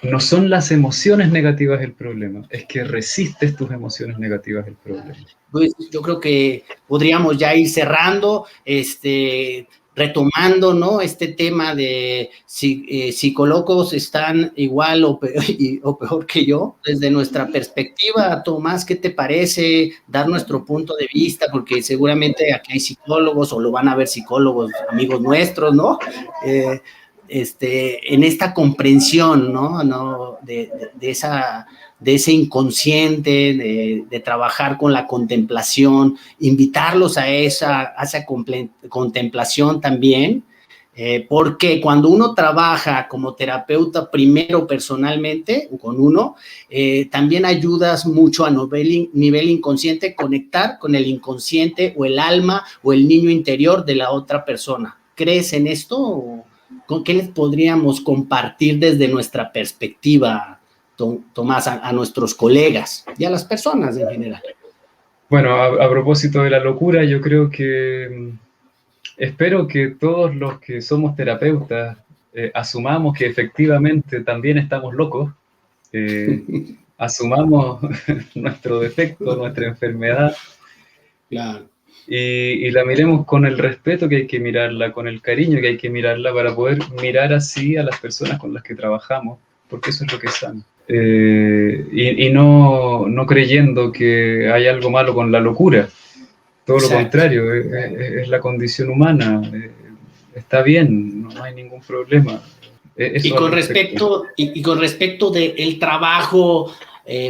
no son las emociones negativas el problema, es que resistes tus emociones negativas el problema. Pues yo creo que podríamos ya ir cerrando, retomando, ¿no?, este tema de si psicólogos están igual o peor que yo. Desde nuestra perspectiva, Tomás, ¿qué te parece dar nuestro punto de vista? Porque seguramente aquí hay psicólogos o lo van a ver psicólogos, amigos nuestros, ¿no? En esta comprensión, ¿no? De ese inconsciente, de trabajar con la contemplación, invitarlos a esa contemplación también, porque cuando uno trabaja como terapeuta primero personalmente con uno, también ayudas mucho a nivel inconsciente conectar con el inconsciente o el alma o el niño interior de la otra persona. ¿Crees en esto? ¿Con qué les podríamos compartir desde nuestra perspectiva, Tomás, a nuestros colegas y a las personas en general? Bueno, a propósito de la locura, yo creo que espero que todos los que somos terapeutas asumamos que efectivamente también estamos locos, asumamos nuestro defecto, nuestra enfermedad. Claro. Y la miremos con el respeto que hay que mirarla, con el cariño que hay que mirarla para poder mirar así a las personas con las que trabajamos, porque eso es lo que es sano. Y no creyendo que hay algo malo con la locura. Todo lo contrario, es la condición humana, está bien, no hay ningún problema. Y con respecto del trabajo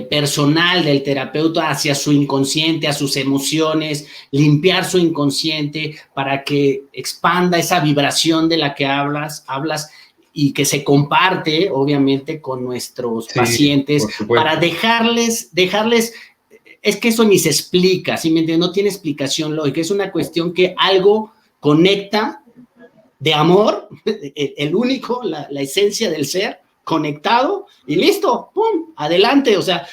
personal del terapeuta hacia su inconsciente, a sus emociones, limpiar su inconsciente para que expanda esa vibración de la que hablas y que se comparte, obviamente, con nuestros pacientes, para dejarles es que eso ni se explica, ¿sí me entiendes? No tiene explicación lógica, es una cuestión que algo conecta de amor, el único, la esencia del ser, conectado y listo, ¡pum!, adelante, o sea,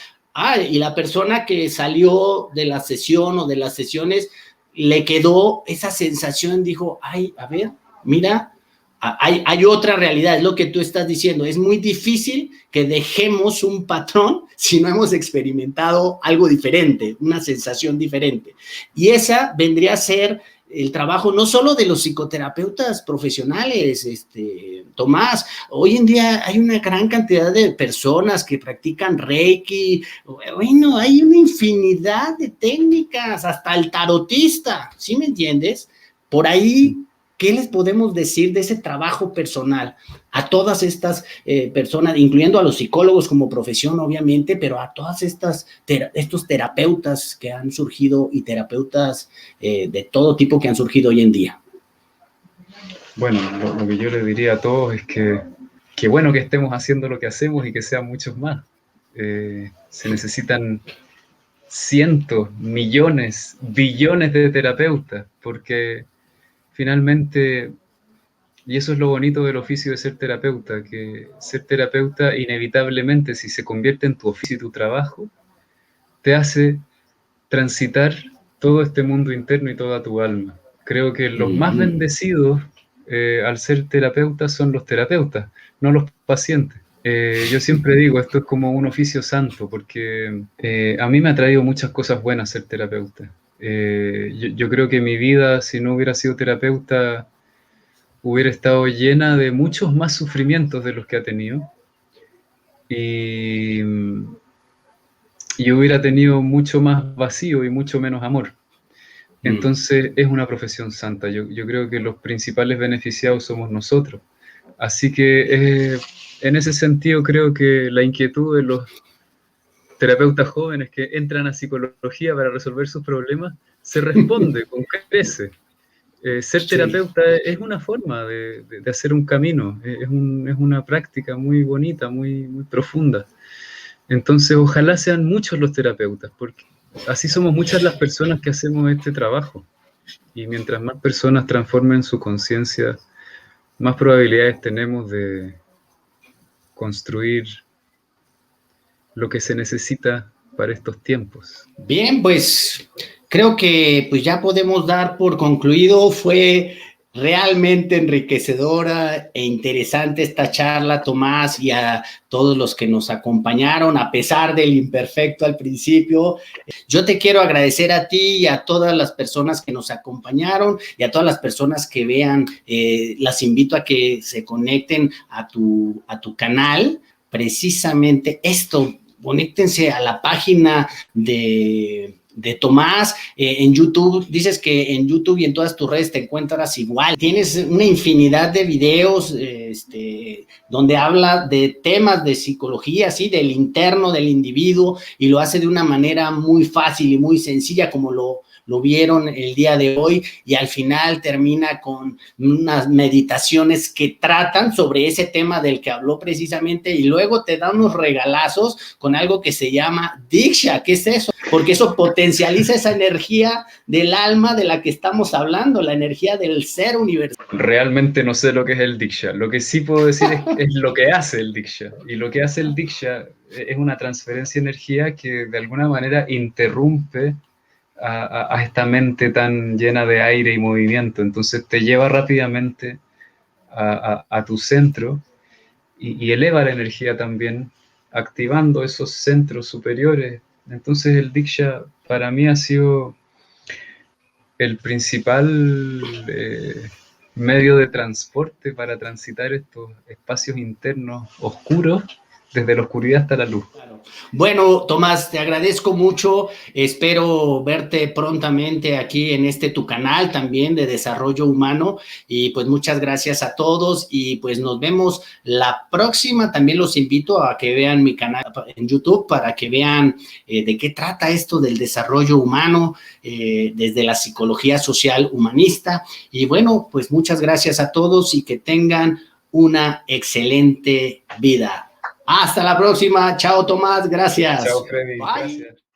y la persona que salió de la sesión o de las sesiones, le quedó esa sensación, dijo, ay, a ver, mira, hay otra realidad, es lo que tú estás diciendo, es muy difícil que dejemos un patrón si no hemos experimentado algo diferente, una sensación diferente, y esa vendría a ser el trabajo no solo de los psicoterapeutas profesionales, Tomás, hoy en día hay una gran cantidad de personas que practican Reiki, bueno, hay una infinidad de técnicas, hasta el tarotista, ¿sí me entiendes? Por ahí, ¿qué les podemos decir de ese trabajo personal a todas estas personas, incluyendo a los psicólogos como profesión, obviamente, pero a todas estos terapeutas que han surgido y terapeutas de todo tipo que han surgido hoy en día? Bueno, lo que yo le diría a todos es que bueno que estemos haciendo lo que hacemos y que sean muchos más. Se necesitan cientos, millones, billones de terapeutas, porque finalmente, y eso es lo bonito del oficio de ser terapeuta, que ser terapeuta inevitablemente, si se convierte en tu oficio y tu trabajo, te hace transitar todo este mundo interno y toda tu alma. Creo que los más bendecidos al ser terapeutas son los terapeutas, no los pacientes. Yo siempre digo, esto es como un oficio santo, porque a mí me ha traído muchas cosas buenas ser terapeuta. Yo creo que mi vida, si no hubiera sido terapeuta, hubiera estado llena de muchos más sufrimientos de los que ha tenido. Y hubiera tenido mucho más vacío y mucho menos amor. Entonces es una profesión santa. Yo creo que los principales beneficiados somos nosotros. Así que en ese sentido creo que la inquietud de los terapeutas jóvenes que entran a psicología para resolver sus problemas se responde con creces. Ser terapeuta es una forma de hacer un camino, es una práctica muy bonita, muy, muy profunda. Entonces, ojalá sean muchos los terapeutas, porque así somos muchas las personas que hacemos este trabajo. Y mientras más personas transformen su conciencia, más probabilidades tenemos de construir lo que se necesita para estos tiempos. Bien, pues creo que pues ya podemos dar por concluido. Fue realmente enriquecedora e interesante esta charla, Tomás, y a todos los que nos acompañaron, a pesar del imperfecto al principio. Yo te quiero agradecer a ti y a todas las personas que nos acompañaron y a todas las personas que vean. Las invito a que se conecten a tu canal. Precisamente esto, conéctense a la página de Tomás, en YouTube. Dices que en YouTube y en todas tus redes te encuentras igual. Tienes una infinidad de videos donde habla de temas de psicología, ¿sí? Del interno del individuo, y lo hace de una manera muy fácil y muy sencilla, como lo vieron el día de hoy, y al final termina con unas meditaciones que tratan sobre ese tema del que habló precisamente, y luego te da unos regalazos con algo que se llama Diksha. ¿Qué es eso? Porque eso potencializa esa energía del alma de la que estamos hablando, la energía del ser universal. Realmente no sé lo que es el Diksha. Lo que sí puedo decir es lo que hace el Diksha. Y lo que hace el Diksha es una transferencia de energía que de alguna manera interrumpe a esta mente tan llena de aire y movimiento. Entonces te lleva rápidamente a tu centro y eleva la energía también, activando esos centros superiores. Entonces el Diksha para mí ha sido el principal medio de transporte para transitar estos espacios internos oscuros, desde la oscuridad hasta la luz. Claro. Bueno, Tomás, te agradezco mucho. Espero verte prontamente aquí en tu canal también de desarrollo humano. Y pues muchas gracias a todos y pues nos vemos la próxima. También los invito a que vean mi canal en YouTube para que vean de qué trata esto del desarrollo humano desde la psicología social humanista. Y bueno, pues muchas gracias a todos y que tengan una excelente vida. Hasta la próxima. Chao, Tomás. Gracias. Chao, Freddy. Bye. Gracias.